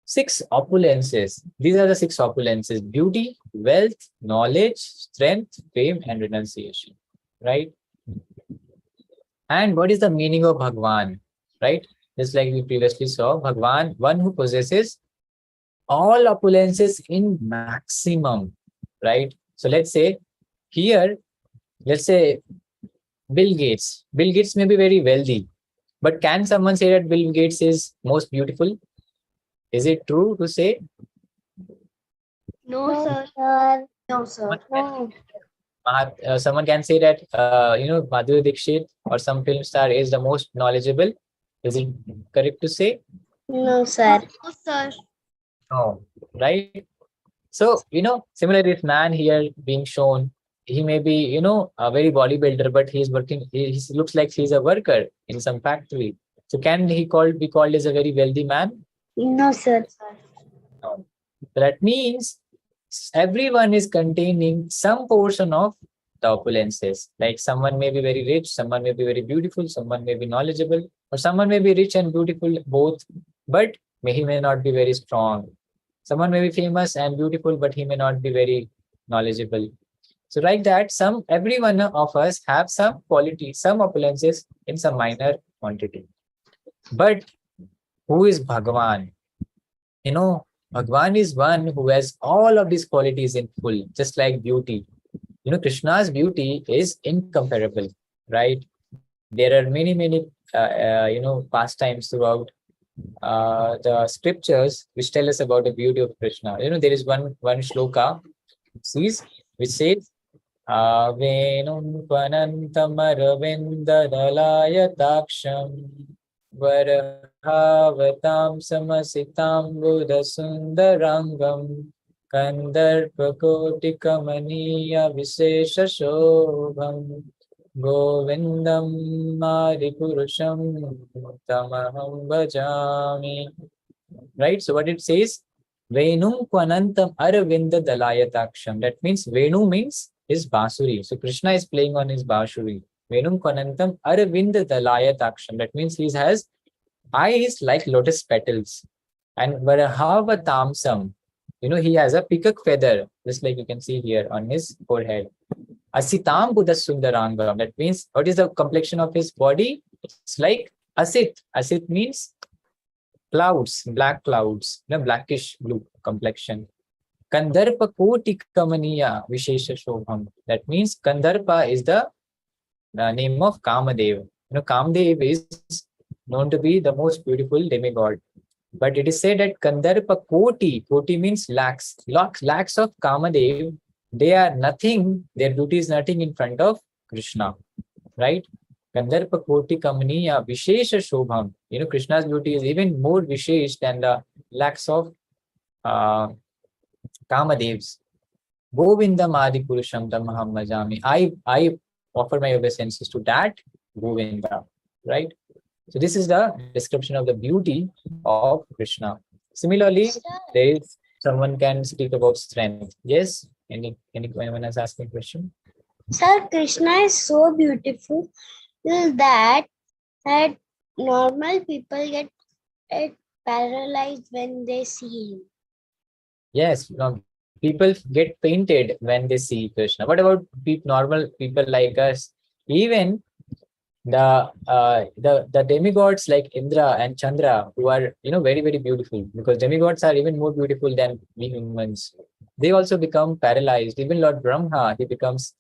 6 opulences. These are the 6 opulences: beauty, wealth, knowledge, strength, fame, and renunciation, right? And what is the meaning of Bhagwan, right? Just like we previously saw, Bhagwan, one who possesses all opulences in maximum, right? So let's say here, let's say Bill Gates. Bill Gates may be very wealthy, but can someone say that Bill Gates is most beautiful? Is it true to say? No, sir. No, sir. Someone can say that Madhuri Dixit or some film star is the most knowledgeable. Is it correct to say? No, sir. No, sir. No, right? So similarly, this man here being shown, he may be, you know, a very bodybuilder, but he's working, he looks like he's a worker in some factory. So can he be called as a very wealthy man? No, sir. No. So that means everyone is containing some portion of the opulences. Like someone may be very rich, someone may be very beautiful, someone may be knowledgeable, or someone may be rich and beautiful both, but he may not be very strong. Someone may be famous and beautiful, but he may not be very knowledgeable. So like that, every one of us have some quality, some opulences in some minor quantity. But who is Bhagavan? You know, Bhagavan is one who has all of these qualities in full, just like beauty. You know, Krishna's beauty is incomparable, right? There are many, pastimes throughout the scriptures which tell us about the beauty of Krishna. You know, there is one shloka, which says, Venum Panantamaravindalayaksham Varahavatam Samasitam Buddha Sundarangam Kandarpakotikamaniya Visesha Shobham Govindam Maripurusham Tamaham Bhajami. Right? So what it says, Venum Kwanantam Aravinda Dalayataksham. That means Venu means his Basuri. So Krishna is playing on his Basuri. Venum Kwanantam Aravinda Dalayataksham. That means he has eyes like lotus petals. And Varahava Tamsam. You know, he has a peacock feather, just like you can see here on his forehead. Asitam Buddha Sundarangam. That means what is the complexion of his body? It's like asit. Asit means clouds, black clouds, blackish blue complexion. Kandarpa Koti Kamaniya Vishesha Shobham. That means Kandarpa is the name of Kamadev. You know, Kamadev is known to be the most beautiful demigod. But it is said that Kandarpa Koti means lakhs of Kamadev, they are nothing, their beauty is nothing in front of Krishna, right? Kandarpa Koti Kamaniya Vishesha Shobham. You know, Krishna's beauty is even more Vishesh than the lakhs of Kamadevs. Govindam Adi Purusham Tamaham Bhajami. I offer my obeisances to that Govinda, right? So this is the description of the beauty of Krishna. Similarly, there is someone can speak about strength. Yes? Anyone is asking a question? Sir, Krishna is so beautiful that normal people get paralyzed when they see him. Yes, people get painted when they see Krishna. What about normal people like us? Even the demigods like Indra and Chandra, who are, you know, very, very beautiful, because demigods are even more beautiful than we humans. They also become paralyzed. Even Lord Brahma, he becomes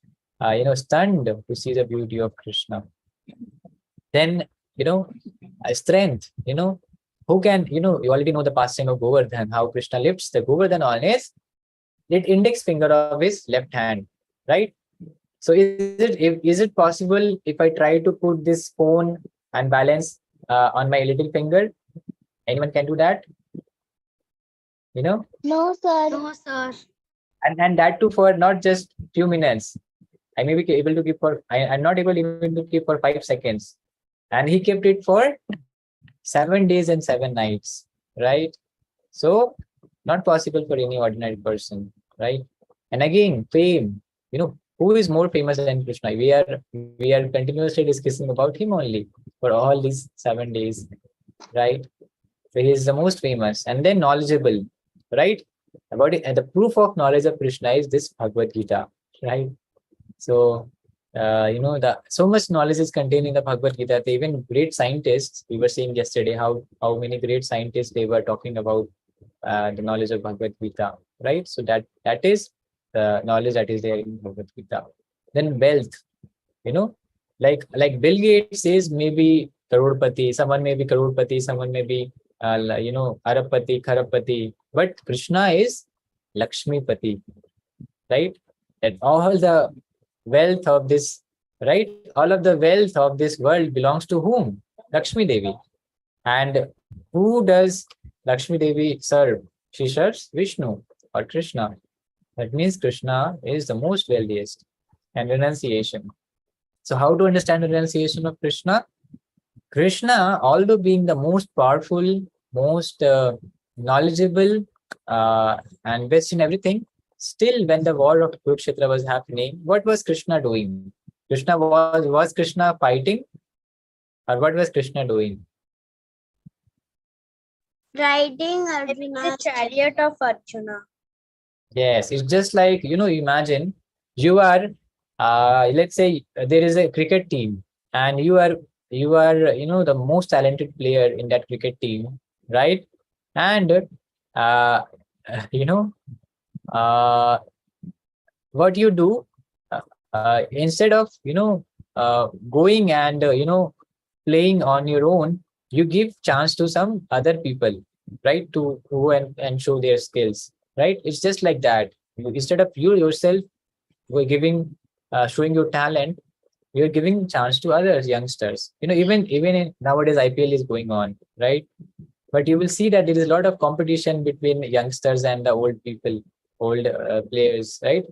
stunned to see the beauty of Krishna. Then, you know, strength, you know, who can, you know, you already know the pastime of Govardhan, how Krishna lifts the Govardhan on his index finger of his left hand, right? So is it possible if I try to put this phone and balance on my little finger? Anyone can do that? You know? No, sir. No, sir. And that too for not just few minutes. I may be able to keep I'm not able even to keep for 5 seconds. And he kept it for 7 days and 7 nights, right? So not possible for any ordinary person, right? And again, fame, you know, who is more famous than Krishna? We are continuously discussing about him only for all these 7 days, right? So he is the most famous, and then knowledgeable, right? About it, and the proof of knowledge of Krishna is this Bhagavad Gita, right? So so much knowledge is contained in the Bhagavad Gita that even great scientists, we were seeing yesterday how many great scientists they were talking about the knowledge of Bhagavad Gita, right? So that is the knowledge that is there in Bhagavad Gita. Then wealth, you know, like Bill Gates says maybe Karodpati, someone may be Karodpati, someone may be Arabpati, Kharabpati, but Krishna is Lakshmipati, right? And all the wealth of this, right? All of the wealth of this world belongs to whom? Lakshmi Devi. And who does Lakshmi Devi serve? She serves Vishnu or Krishna. That means Krishna is the most wealthiest. and renunciation. So how to understand the renunciation of Krishna? Krishna, although being the most powerful, most knowledgeable, and best in everything, still when the war of Kurukshetra was happening, what was Krishna doing? Was Krishna fighting, or what was Krishna doing? Riding The Arjuna's chariot of Arjuna. Yes, it's just like, imagine you are, let's say there is a cricket team, and you are the most talented player in that cricket team, right? And uh, you know, uh, what you do, instead of going and playing on your own, you give chance to some other people, right, to go and show their skills, right? It's just like that. Instead of you yourself were giving, showing your talent, you're giving chance to others, youngsters. Even in nowadays IPL is going on, right? But you will see that there is a lot of competition between youngsters and the old people, old players, right?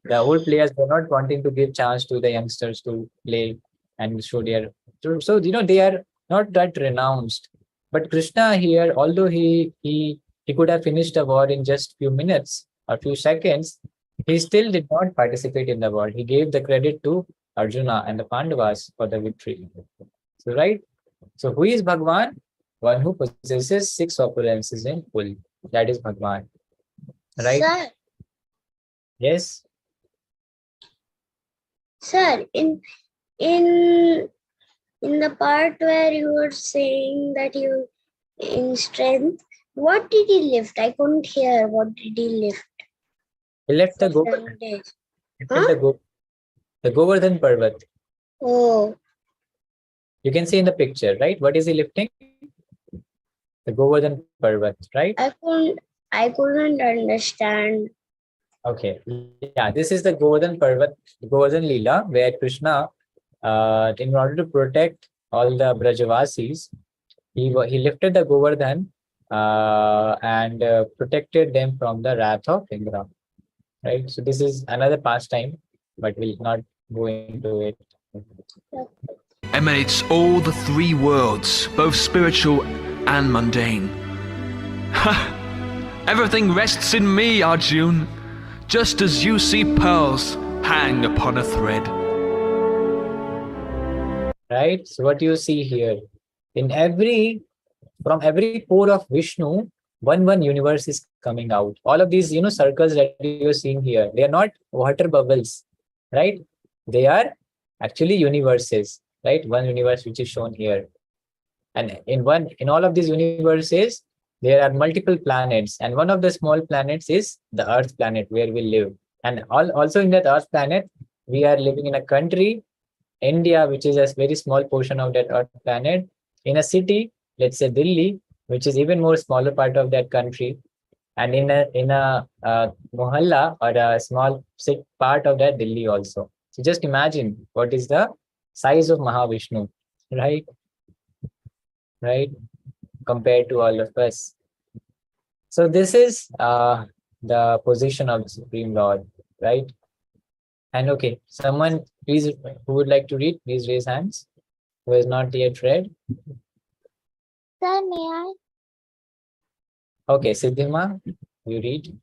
The old players were not wanting to give chance to the youngsters to play and show their. So they are not that renounced. But Krishna here, although he could have finished the war in just few minutes or few seconds, he still did not participate in the war. He gave the credit to Arjuna and the Pandavas for the victory. So right. So who is Bhagwan? One who possesses six opulences in full. That is Bhagwan. Right? Sir, Yes. sir, in the part where you were saying that you in strength, what did he lift? I couldn't hear. What did he lift? He left the for Govardhan. 7 days? He left the Govardhan Parvat. Oh, You can see in the picture, right? What is he lifting? The Govardhan Parvat, right? I couldn't understand. Okay. Yeah, this is the Govardhan Parvat, Govardhan Leela, where Krishna, in order to protect all the Brajavasis, he lifted the Govardhan and protected them from the wrath of Indra. Right. So this is another pastime, but we'll not go into it. Emanates all the three worlds, both spiritual and mundane. Everything rests in me, Arjun, just as you see pearls hang upon a thread. Right. So what you see here, from every pore of Vishnu, one universe is coming out. All of these, circles that you're seeing here, they are not water bubbles, right? They are actually universes, right? One universe which is shown here. And in all of these universes, there are multiple planets. And one of the small planets is the Earth planet where we live. And also in that Earth planet, we are living in a country, India, which is a very small portion of that Earth planet, in a city, let's say Delhi, which is even more smaller part of that country, and in a mohalla or a small part of that Delhi also. So just imagine what is the size of Mahavishnu, right? Right, compared to all of us. So this is the position of the Supreme Lord, right? And okay, someone please who would like to read, please raise hands. Who has not yet read? Sir, may I? Okay, Siddhima, you read.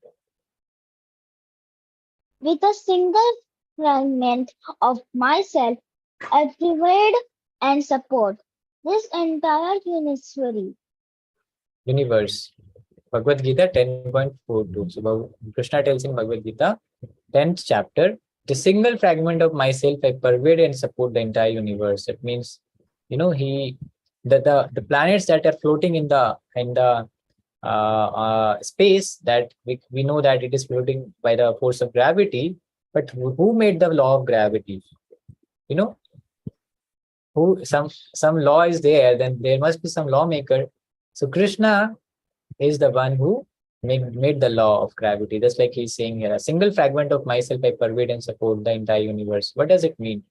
With a single fragment of myself, I provide and support this entire Universe. Bhagavad Gita 10.42. So Krishna tells in Bhagavad Gita 10th chapter, the single fragment of myself I pervade and support the entire universe. It means, the planets that are floating in the space, that we know that it is floating by the force of gravity. But who made the law of gravity? Who some law is there, then there must be some lawmaker. So Krishna is the one who made the law of gravity. Just like he's saying here, a single fragment of myself I pervade and support the entire universe. What does it mean?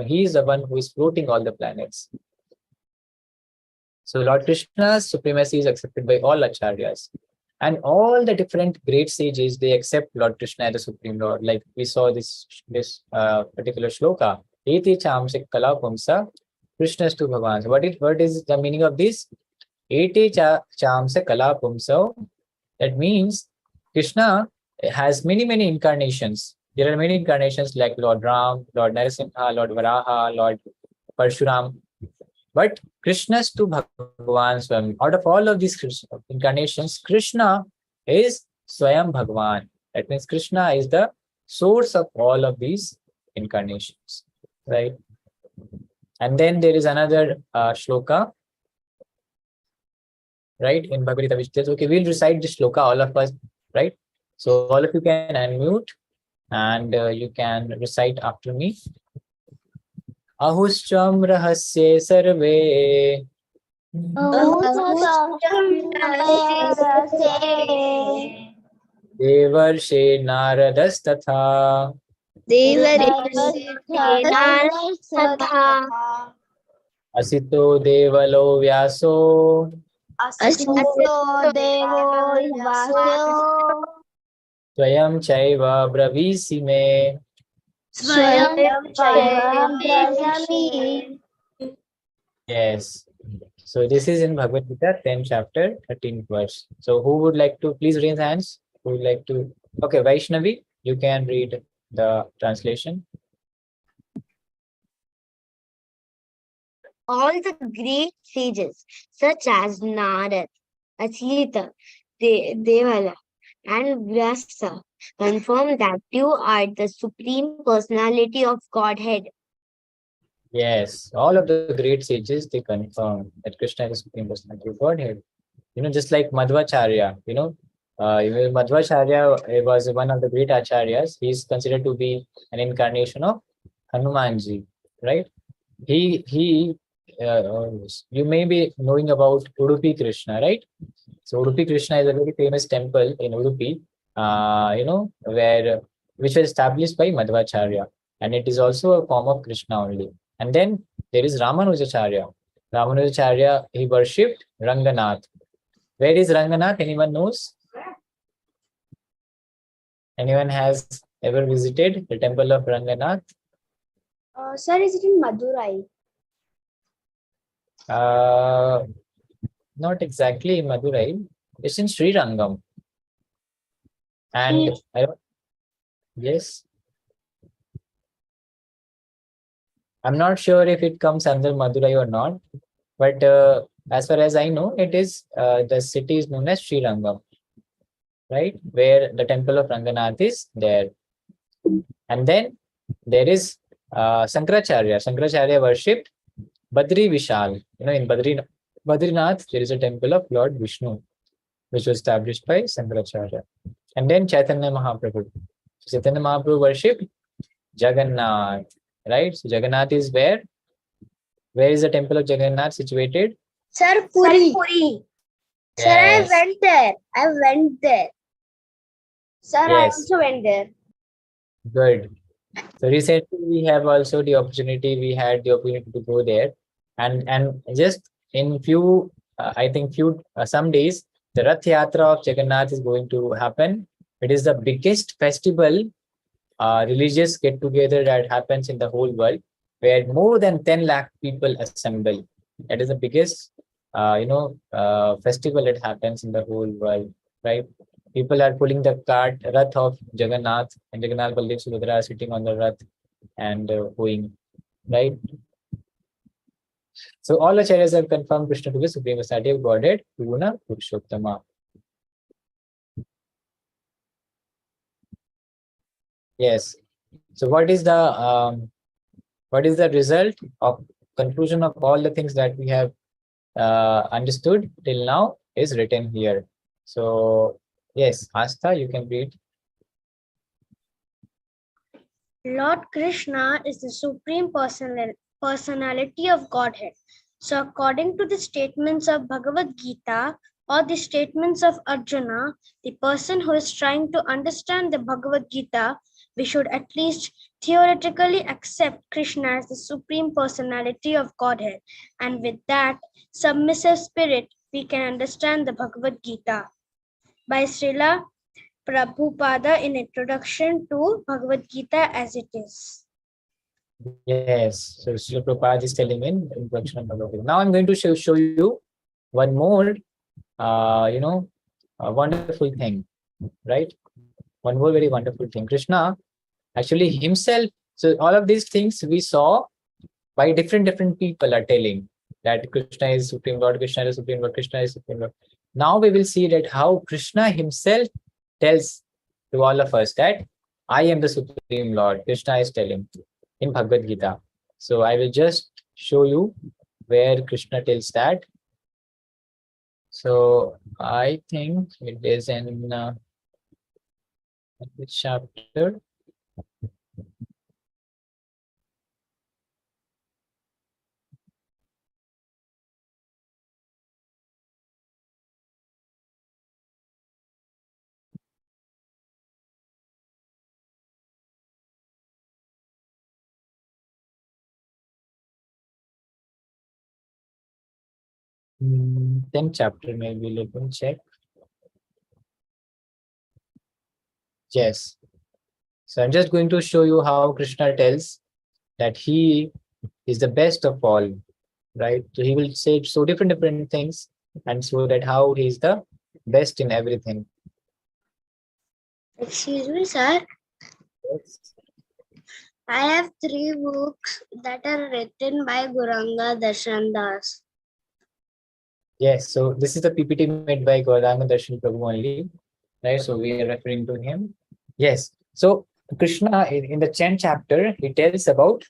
He is the one who is floating all the planets. So Lord Krishna's supremacy is accepted by all acharyas. And all the different great sages, they accept Lord Krishna as the Supreme Lord. Like we saw this particular shloka. Eti chamsik kala pumsa Krishnastu Bhagavan. So what is the meaning of this? Eti chamsa kala pumsa. That means Krishna has many incarnations. There are many incarnations like Lord Ram, Lord Narasimha, Lord Varaha, Lord Parshuram. But Krishna's to Bhagavan Swam. Out of all of these incarnations, Krishna is Swayam Bhagavan. That means Krishna is the source of all of these incarnations. Right? And then there is another shloka, right, in Bhagavad Gita, which says, okay, we'll recite this shloka, all of us, right? So all of you can unmute and you can recite after me. Ahushcham rahasye sarve devarshe naradas asito devalo vyaso swayam chaiva bravisi me. Yes. So this is in Bhagavad Gita, 10th chapter, 13th verse. So who would like to please raise hands? Who would like to? Okay, Vaishnavi, you can read the translation. All the great sages, such as Narad, Achyuta, Devala, and Vyasa, confirm that you are the Supreme Personality of Godhead. Yes, all of the great sages, they confirm that Krishna is the Supreme Personality of Godhead. Just like Madhvacharya, Madhvacharya was one of the great acharyas. He is considered to be an incarnation of Hanumanji, right? You may be knowing about Udupi Krishna, right? So Udupi Krishna is a very famous temple in Udupi, which was established by Madhvacharya, and it is also a form of Krishna only. And then there is Ramanujacharya. Ramanujacharya, he worshipped Ranganath. Where is Ranganath? Anyone knows? Anyone has ever visited the temple of Ranganath? Sir, is it in Madurai? Not exactly in Madurai. It's in Srirangam. And yes, I'm not sure if it comes under Madurai or not, but as far as I know, it is the city is known as Srirangam, right? Where the temple of Ranganath is there. And then there is Sankaracharya. Sankaracharya worshipped Badri Vishal. In Badrinath, there is a temple of Lord Vishnu, which was established by Sankaracharya. And then Chaitanya Mahaprabhu. Chaitanya Mahaprabhu worshipped Jagannath, right? So Jagannath is where? Where is the temple of Jagannath situated? Sir, Puri. Sir, Yes. I went there. Sir, I Yes. also went there. Good. So recently we had the opportunity to go there, and just in few, some days, the Rath Yatra of Jagannath is going to happen. It is the biggest festival, religious get together that happens in the whole world, where more than 10 lakh people assemble. That is the biggest, festival that happens in the whole world, right? People are pulling the cart, Rath of Jagannath, and Jagannath, Baldev, Subhadra are sitting on the Rath and going, right? So all acharyas have confirmed Krishna to be Supreme Personality of Godhead, Purna Purushottama. Yes. So what is the result of conclusion of all the things that we have understood till now is written here. So yes, Astha, you can read. Lord Krishna is the Supreme Personality of Godhead. So according to the statements of Bhagavad Gita or the statements of Arjuna, the person who is trying to understand the Bhagavad Gita, we should at least theoretically accept Krishna as the Supreme Personality of Godhead. And with that submissive spirit, we can understand the Bhagavad Gita. by Srila Prabhupada in Introduction to Bhagavad Gita as it is. Yes, so Srila Prabhupada is telling in Introduction of Bhagavad Gita. Now I'm going to show you one more, a wonderful thing, right? One more very wonderful thing. Krishna actually himself, so all of these things we saw by different people are telling that Krishna is Supreme Lord, Krishna is Supreme Lord, Krishna is Supreme Lord. Now we will see that how Krishna himself tells to all of us that I am the Supreme Lord. Krishna is telling in Bhagavad Gita. So I will just show you where Krishna tells that. So I think it is in which chapter? Hmm, 10th chapter maybe. Let me check. Yes. So I'm just going to show you how Krishna tells that he is the best of all, right? So he will say so different things and so that how he is the best in everything. Excuse me, sir. Yes. I have 3 books that are written by Guranga Darshan Das. Yes, so this is the PPT made by Gauranga Darshan Prabhu only, right? So we are referring to him. Yes. So Krishna in the 10th chapter, he tells about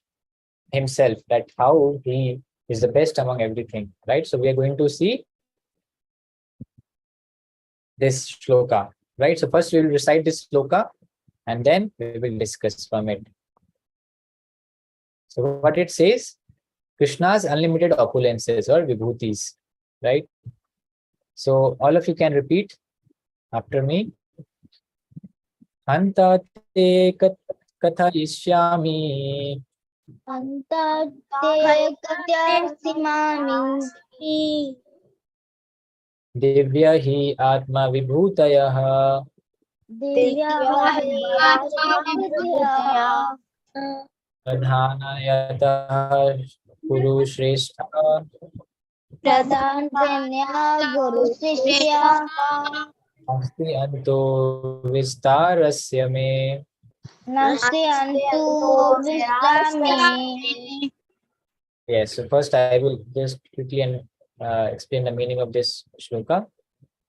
himself that how he is the best among everything, right? So we are going to see this shloka, right? So first we will recite this shloka and then we will discuss from it. So what it says, Krishna's unlimited opulences or vibhutis, right? So all of you can repeat after me. Anta te kathayishyami Antate katyasimami divya hi atma vibhutayah divya pradhanayatah kuru shrestha pradhananya guru shishya asti anto vistarasya me. nasti antu vistami. Yes, so first I will just quickly explain the meaning of this shloka.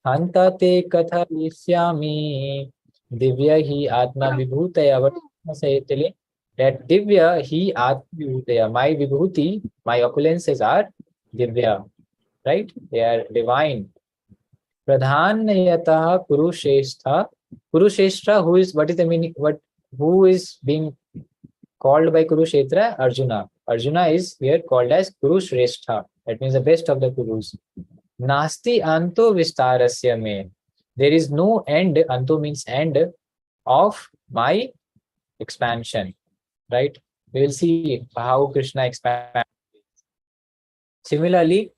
Hanta te katha isyami divya hi atma vibhutaya. What I say telling that divya hi atma vibhutaya. My vibhuti, my opulences are divya, right? They are divine. Pradhanayatah Kurusheshtha. Kurushestra, who is, what is the meaning? Who is being called by Kurukshetra? Arjuna. Arjuna is here called as Kurushrestha. That means the best of the Kurus. Nasti anto vistarasya me. There is no end, anto means end, of my expansion. Right? We will see how Krishna expands. Similarly,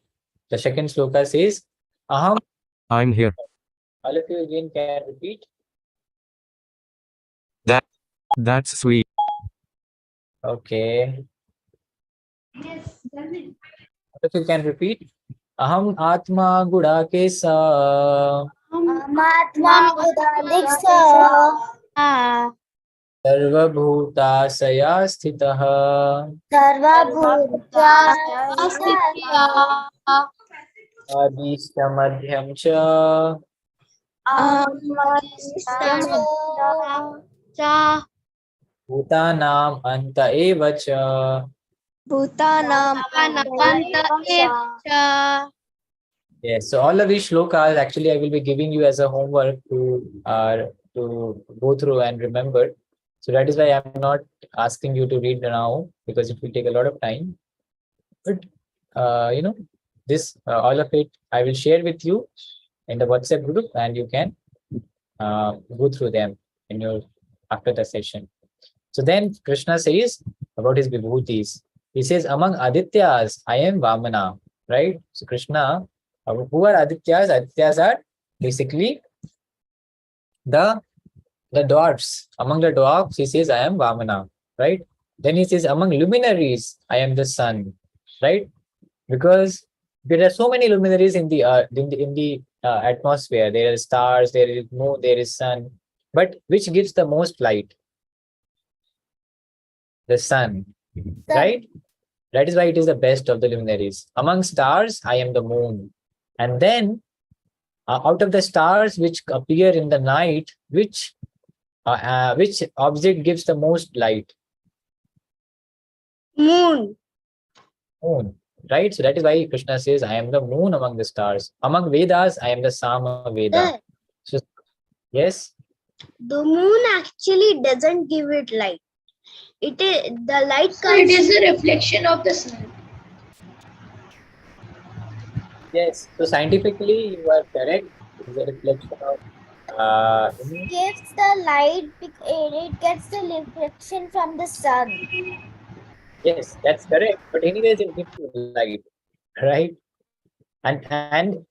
the second sloka says, Aham. I'm here. All of you again can repeat. That's sweet. Okay. All of you can repeat. Aham Atma Gudakesa Amatma udadiksa Sarvabhutasaya Sthitaha sarvabhuta Adishtamadhyam cha Bhutanam Anta eva cha. Yes, so all of these shlokas actually I will be giving you as a homework to go through and remember. So that is why I'm not asking you to read now because it will take a lot of time. But this all of it I will share with you in the WhatsApp group, and you can go through them in your after the session. So then Krishna says about his vibhutis. He says, among Adityas, I am Vamana, right? So Krishna, who are Adityas? Adityas are basically the dwarfs. Among the dwarfs, he says, I am Vamana, right? Then he says, among luminaries, I am the sun, right? Because there are so many luminaries in the atmosphere. There are stars, there is moon, there is sun. But which gives the most light? The sun, right? That is why it is the best of the luminaries. Among stars, I am the moon. And then out of the stars which appear in the night, which object gives the most light? Moon. Moon, right? So that is why Krishna says, I am the moon among the stars. Among Vedas, I am the Sama Veda. So, yes? The moon actually doesn't give it light. It is the light So it comes. is a reflection of the sun. Yes. So scientifically, you are correct. It is a reflection of Gives the light, it gets the reflection from the sun. yes, that's correct. But anyways, it gives you light, right? And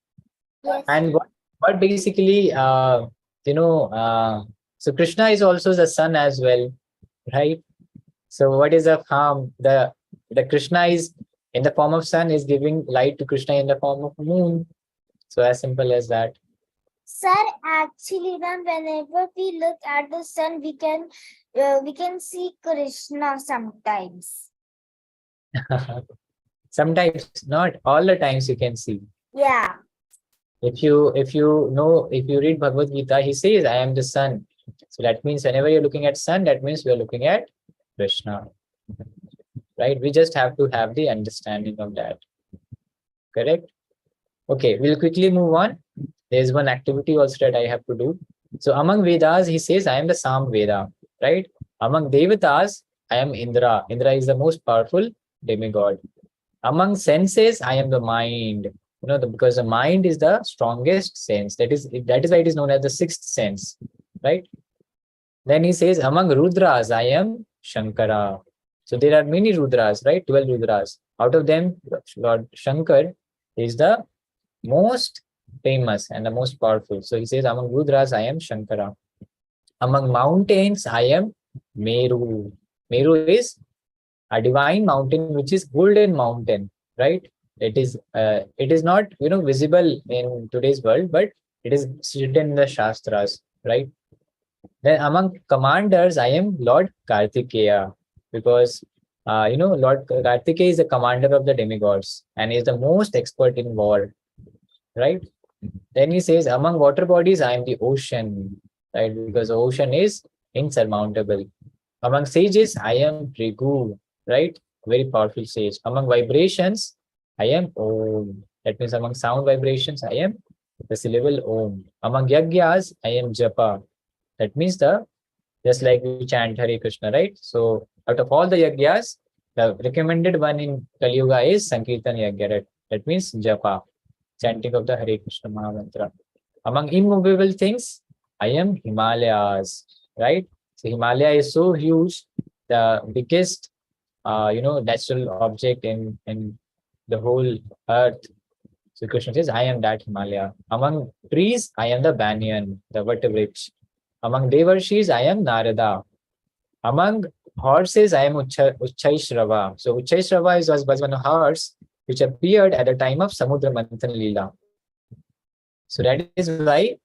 Yes. and what basically so Krishna is also the sun as well, right? So what is the harm? The Krishna is in the form of sun is giving light to Krishna in the form of moon. So as simple as that. Sir, actually, then whenever we look at the sun, we can see Krishna sometimes. Sometimes, not all the times you can see. Yeah. If you read Bhagavad Gita, he says, I am the sun. So that means whenever you're looking at sun, that means we are looking at Krishna. Right? We just have to have the understanding of that. Correct? Okay, we'll quickly move on. There's one activity also that I have to do. So among Vedas, he says, I am the Sam Veda. Right? Among Devatas, I am Indra. Indra is the most powerful demigod. Among senses, I am the mind. Because the mind is the strongest sense. That is why it is known as the sixth sense, right? Then he says, among Rudras, I am Shankara. So there are many Rudras, right? 12 Rudras. Out of them, Lord Shankar is the most famous and the most powerful. So he says, among Rudras, I am Shankara. Among mountains, I am Meru. Meru is a divine mountain, which is golden mountain, right? It is not visible in today's world, but it is written in the Shastras, right? Then among commanders, I am Lord Kartikeya, because Lord Kartikeya is the commander of the demigods and is the most expert in war, right? Then he says, among water bodies, I am the ocean, right? Because the ocean is insurmountable. Among sages, I am Rigu, right? Very powerful sage. Among vibrations, I am Om. That means among sound vibrations, I am the syllable Om. Among yagyas, I am Japa. That means just like we chant Hare Krishna, right? So out of all the yagyas, the recommended one in Kali Yuga is Sankirtan Yagya, right? That means Japa, chanting of the Hare Krishna Mahamantra. Among immovable things, I am Himalayas, right? So Himalaya is so huge, the biggest natural object in the whole earth. So Krishna says, I am that Himalaya. Among trees, I am the banyan, the Vatavriksha. Among Devarshis, I am Narada. Among horses, I am Uchchaishrava. So Uchchaishrava was one horse which appeared at the time of Samudra Manthan Leela. So that is why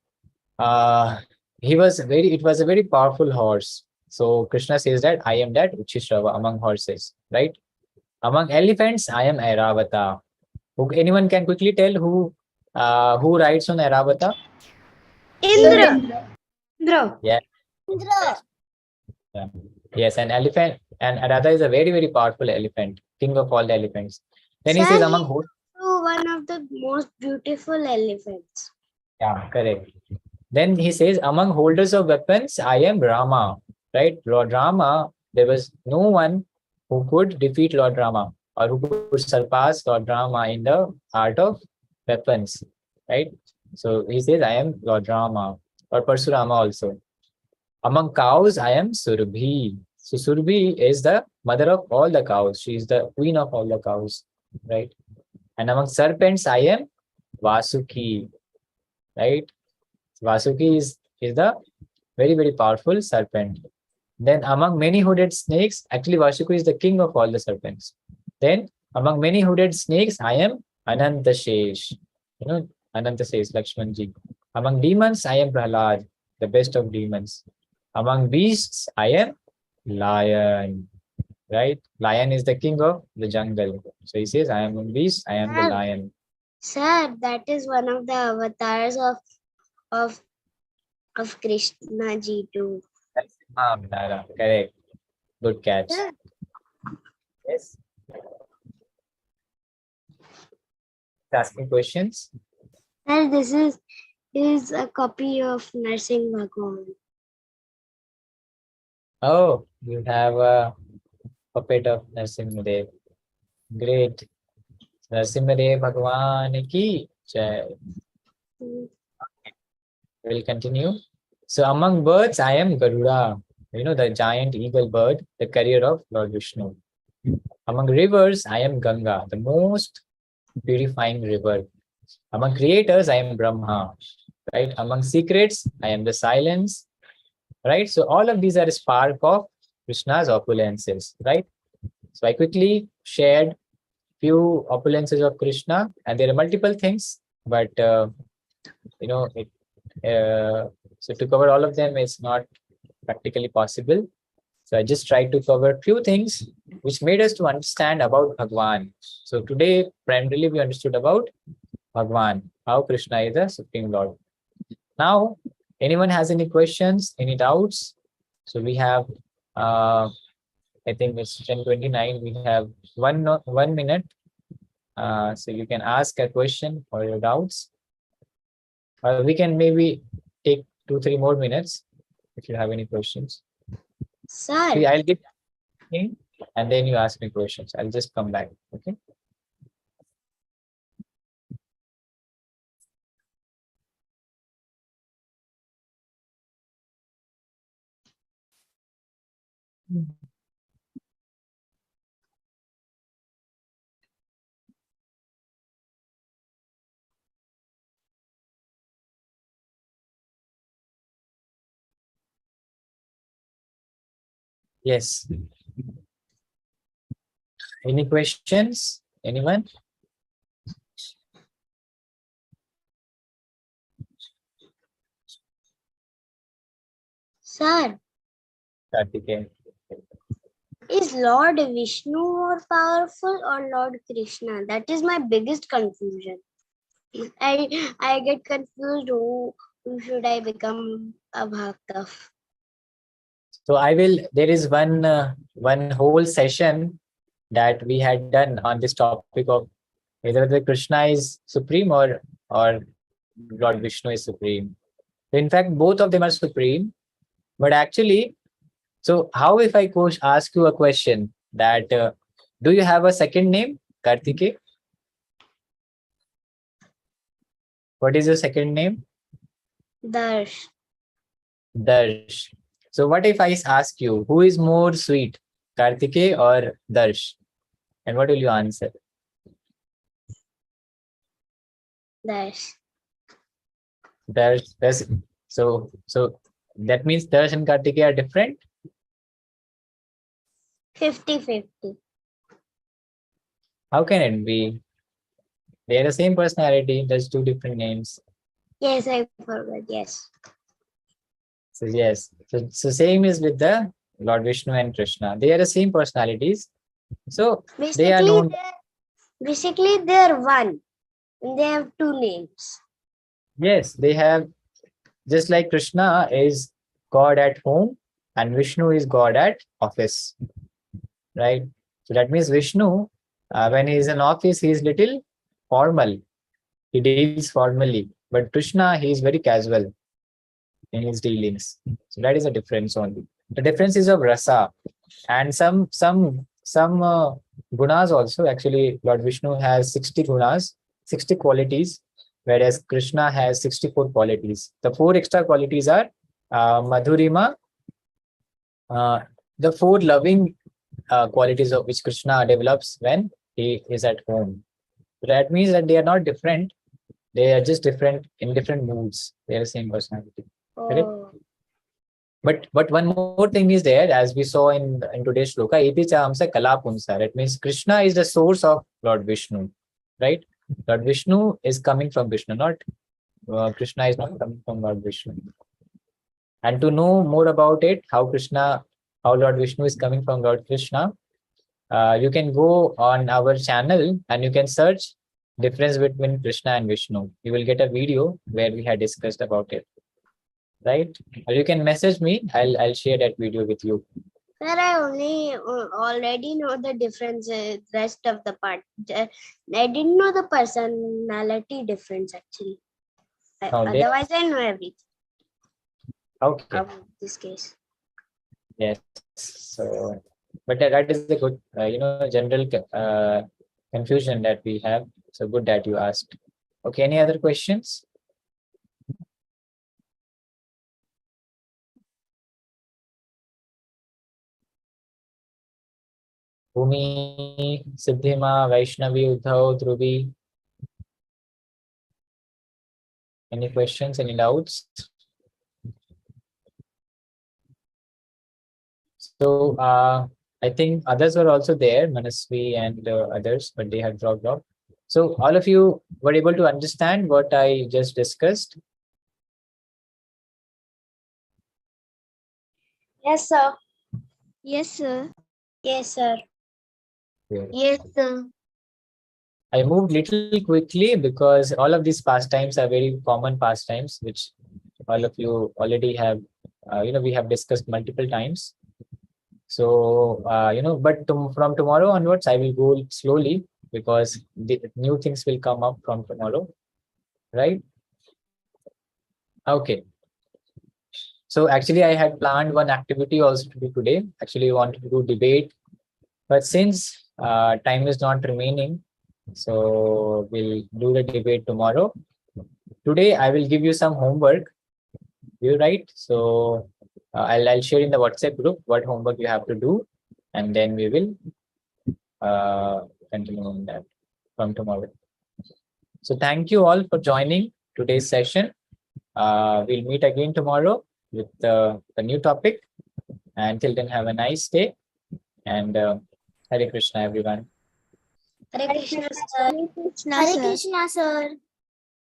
it was a very powerful horse. So Krishna says that I am that Uchchaishrava among horses, right? Among elephants, I am Airavata. Anyone can quickly tell who rides on Airavata? Indra. Yeah. Indra. Yeah. Yes, an elephant, and Radha is a very, very powerful elephant, king of all the elephants. Then he says among who? One of the most beautiful elephants. Yeah, correct. Then he says, among holders of weapons, I am Rama, right? Lord Rama, there was no one who could defeat Lord Rama or who could surpass Lord Rama in the art of weapons, right? So he says, I am Lord Rama or Parsurama also. Among cows, I am Surbhi. So Surbhi is the mother of all the cows. She is the queen of all the cows, right? And among serpents, I am Vasuki, right? Vasuki is the very, very powerful serpent. Then among many hooded snakes, actually Vashuku is the king of all the serpents. Then among many hooded snakes, I am Anantashesh. You know, Anantashesh, Lakshmanji. Among demons, I am Prahlad, the best of demons. Among beasts, I am lion. Right? Lion is the king of the jungle. So he says, I am a beast, I am the lion. Sir, that is one of the avatars of Krishna ji too. That's Dara. Correct. Good catch. Yes. Asking questions. Sir, this is a copy of Nursing Bhagavan. Oh, you have a puppet of Narsimhadev. Great. Narsimhadev Bhagwan ki jai. We'll continue. So among birds, I am Garuda. You know, the giant eagle bird, the carrier of Lord Vishnu. Among rivers, I am Ganga, the most purifying river. Among creators, I am Brahma. Right? Among secrets, I am the silence. Right? So all of these are a spark of Krishna's opulences. Right? So I quickly shared few opulences of Krishna, and there are multiple things, but you know, so to cover all of them is not practically possible. So I just tried to cover few things which made us to understand about Bhagwan. So today, primarily we understood about Bhagwan, how Krishna is the Supreme Lord. Now, anyone has any questions, any doubts? So we have, I think it's 10:29. We have 1 minute. So you can ask a question or your doubts. We can maybe take 2-3 more minutes if you have any questions. Sir, See, I'll get in and then you ask me questions. I'll just come back. Okay. Yes. Any questions? Anyone? sir, Kartikeyan. is Lord Vishnu more powerful or Lord Krishna? That is my biggest confusion. I get confused who should I become a bhakta. So I will, there is one whole session that we had done on this topic of whether the Krishna is supreme or Lord Vishnu is supreme. So in fact, both of them are supreme, but actually, so how if I ask you a question that do you have a second name, Kartike? What is your second name? Darsh. Darsh. So what if I ask you, who is more sweet, Kartike or Darsh? And what will you answer? Darsh. Darsh. So that means Darsh and Kartike are different? 50-50. How can it be? They are the same personality, just two different names. Yes, I forgot. Yes. So yes, so same is with the Lord Vishnu and Krishna. They are the same personalities. So they are known. Basically, they are one. They have two names. Yes, they have, just like Krishna is God at home and Vishnu is God at office. Right? So that means Vishnu, when he is in office, he is little formal. He deals formally. But Krishna, he is very casual in his dealings. So that is a difference only. The difference is of rasa and some gunas also. Actually, Lord Vishnu has 60 gunas, 60 qualities, whereas Krishna has 64 qualities. The 4 extra qualities are Madhurima, the 4 loving qualities of which Krishna develops when he is at home. So that means that they are not different. They are just different in different moods. They are the same personality. Correct? Oh, But one more thing is there, as we saw in today's shloka, iti cha hamsa kala punsa. It means Krishna is the source of Lord Vishnu, right? Lord Vishnu is coming from Vishnu, not Krishna is not coming from Lord Vishnu. And to know more about it, how Lord Vishnu is coming from Lord Krishna, you can go on our channel and you can search difference between Krishna and Vishnu. You will get a video where we had discussed about it, right? Or you can message me. I'll share that video with you. sir, I only already know the difference. Rest of the part, I didn't know the personality difference actually. Otherwise, I know everything Okay. about this case. Yes. So, but that is a good, general confusion that we have. So good that you asked. Okay. Any other questions? Bhumi, Siddhima, Vaishnavi, Uddhav, Dhruvi. Any questions? Any doubts? So I think others were also there, Manasvi and others, but they had dropped off. So all of you were able to understand what I just discussed. Yes, sir. Yes, sir. Yes, sir. Yes, sir. I moved little quickly because all of these pastimes are very common pastimes, which all of you already have, we have discussed multiple times. So, but from tomorrow onwards, I will go slowly because the new things will come up from tomorrow, right? Okay. So actually, I had planned one activity also to do today. Actually, I wanted to do debate, but since time is not remaining, so we'll do the debate tomorrow. Today, I will give you some homework. You write. So I'll share in the WhatsApp group what homework you have to do, and then we will continue on that from tomorrow. So thank you all for joining today's session. We'll meet again tomorrow with a new topic. Until then, have a nice day and Hare Krishna, everyone. Hare Krishna, sir. Hare Krishna, sir.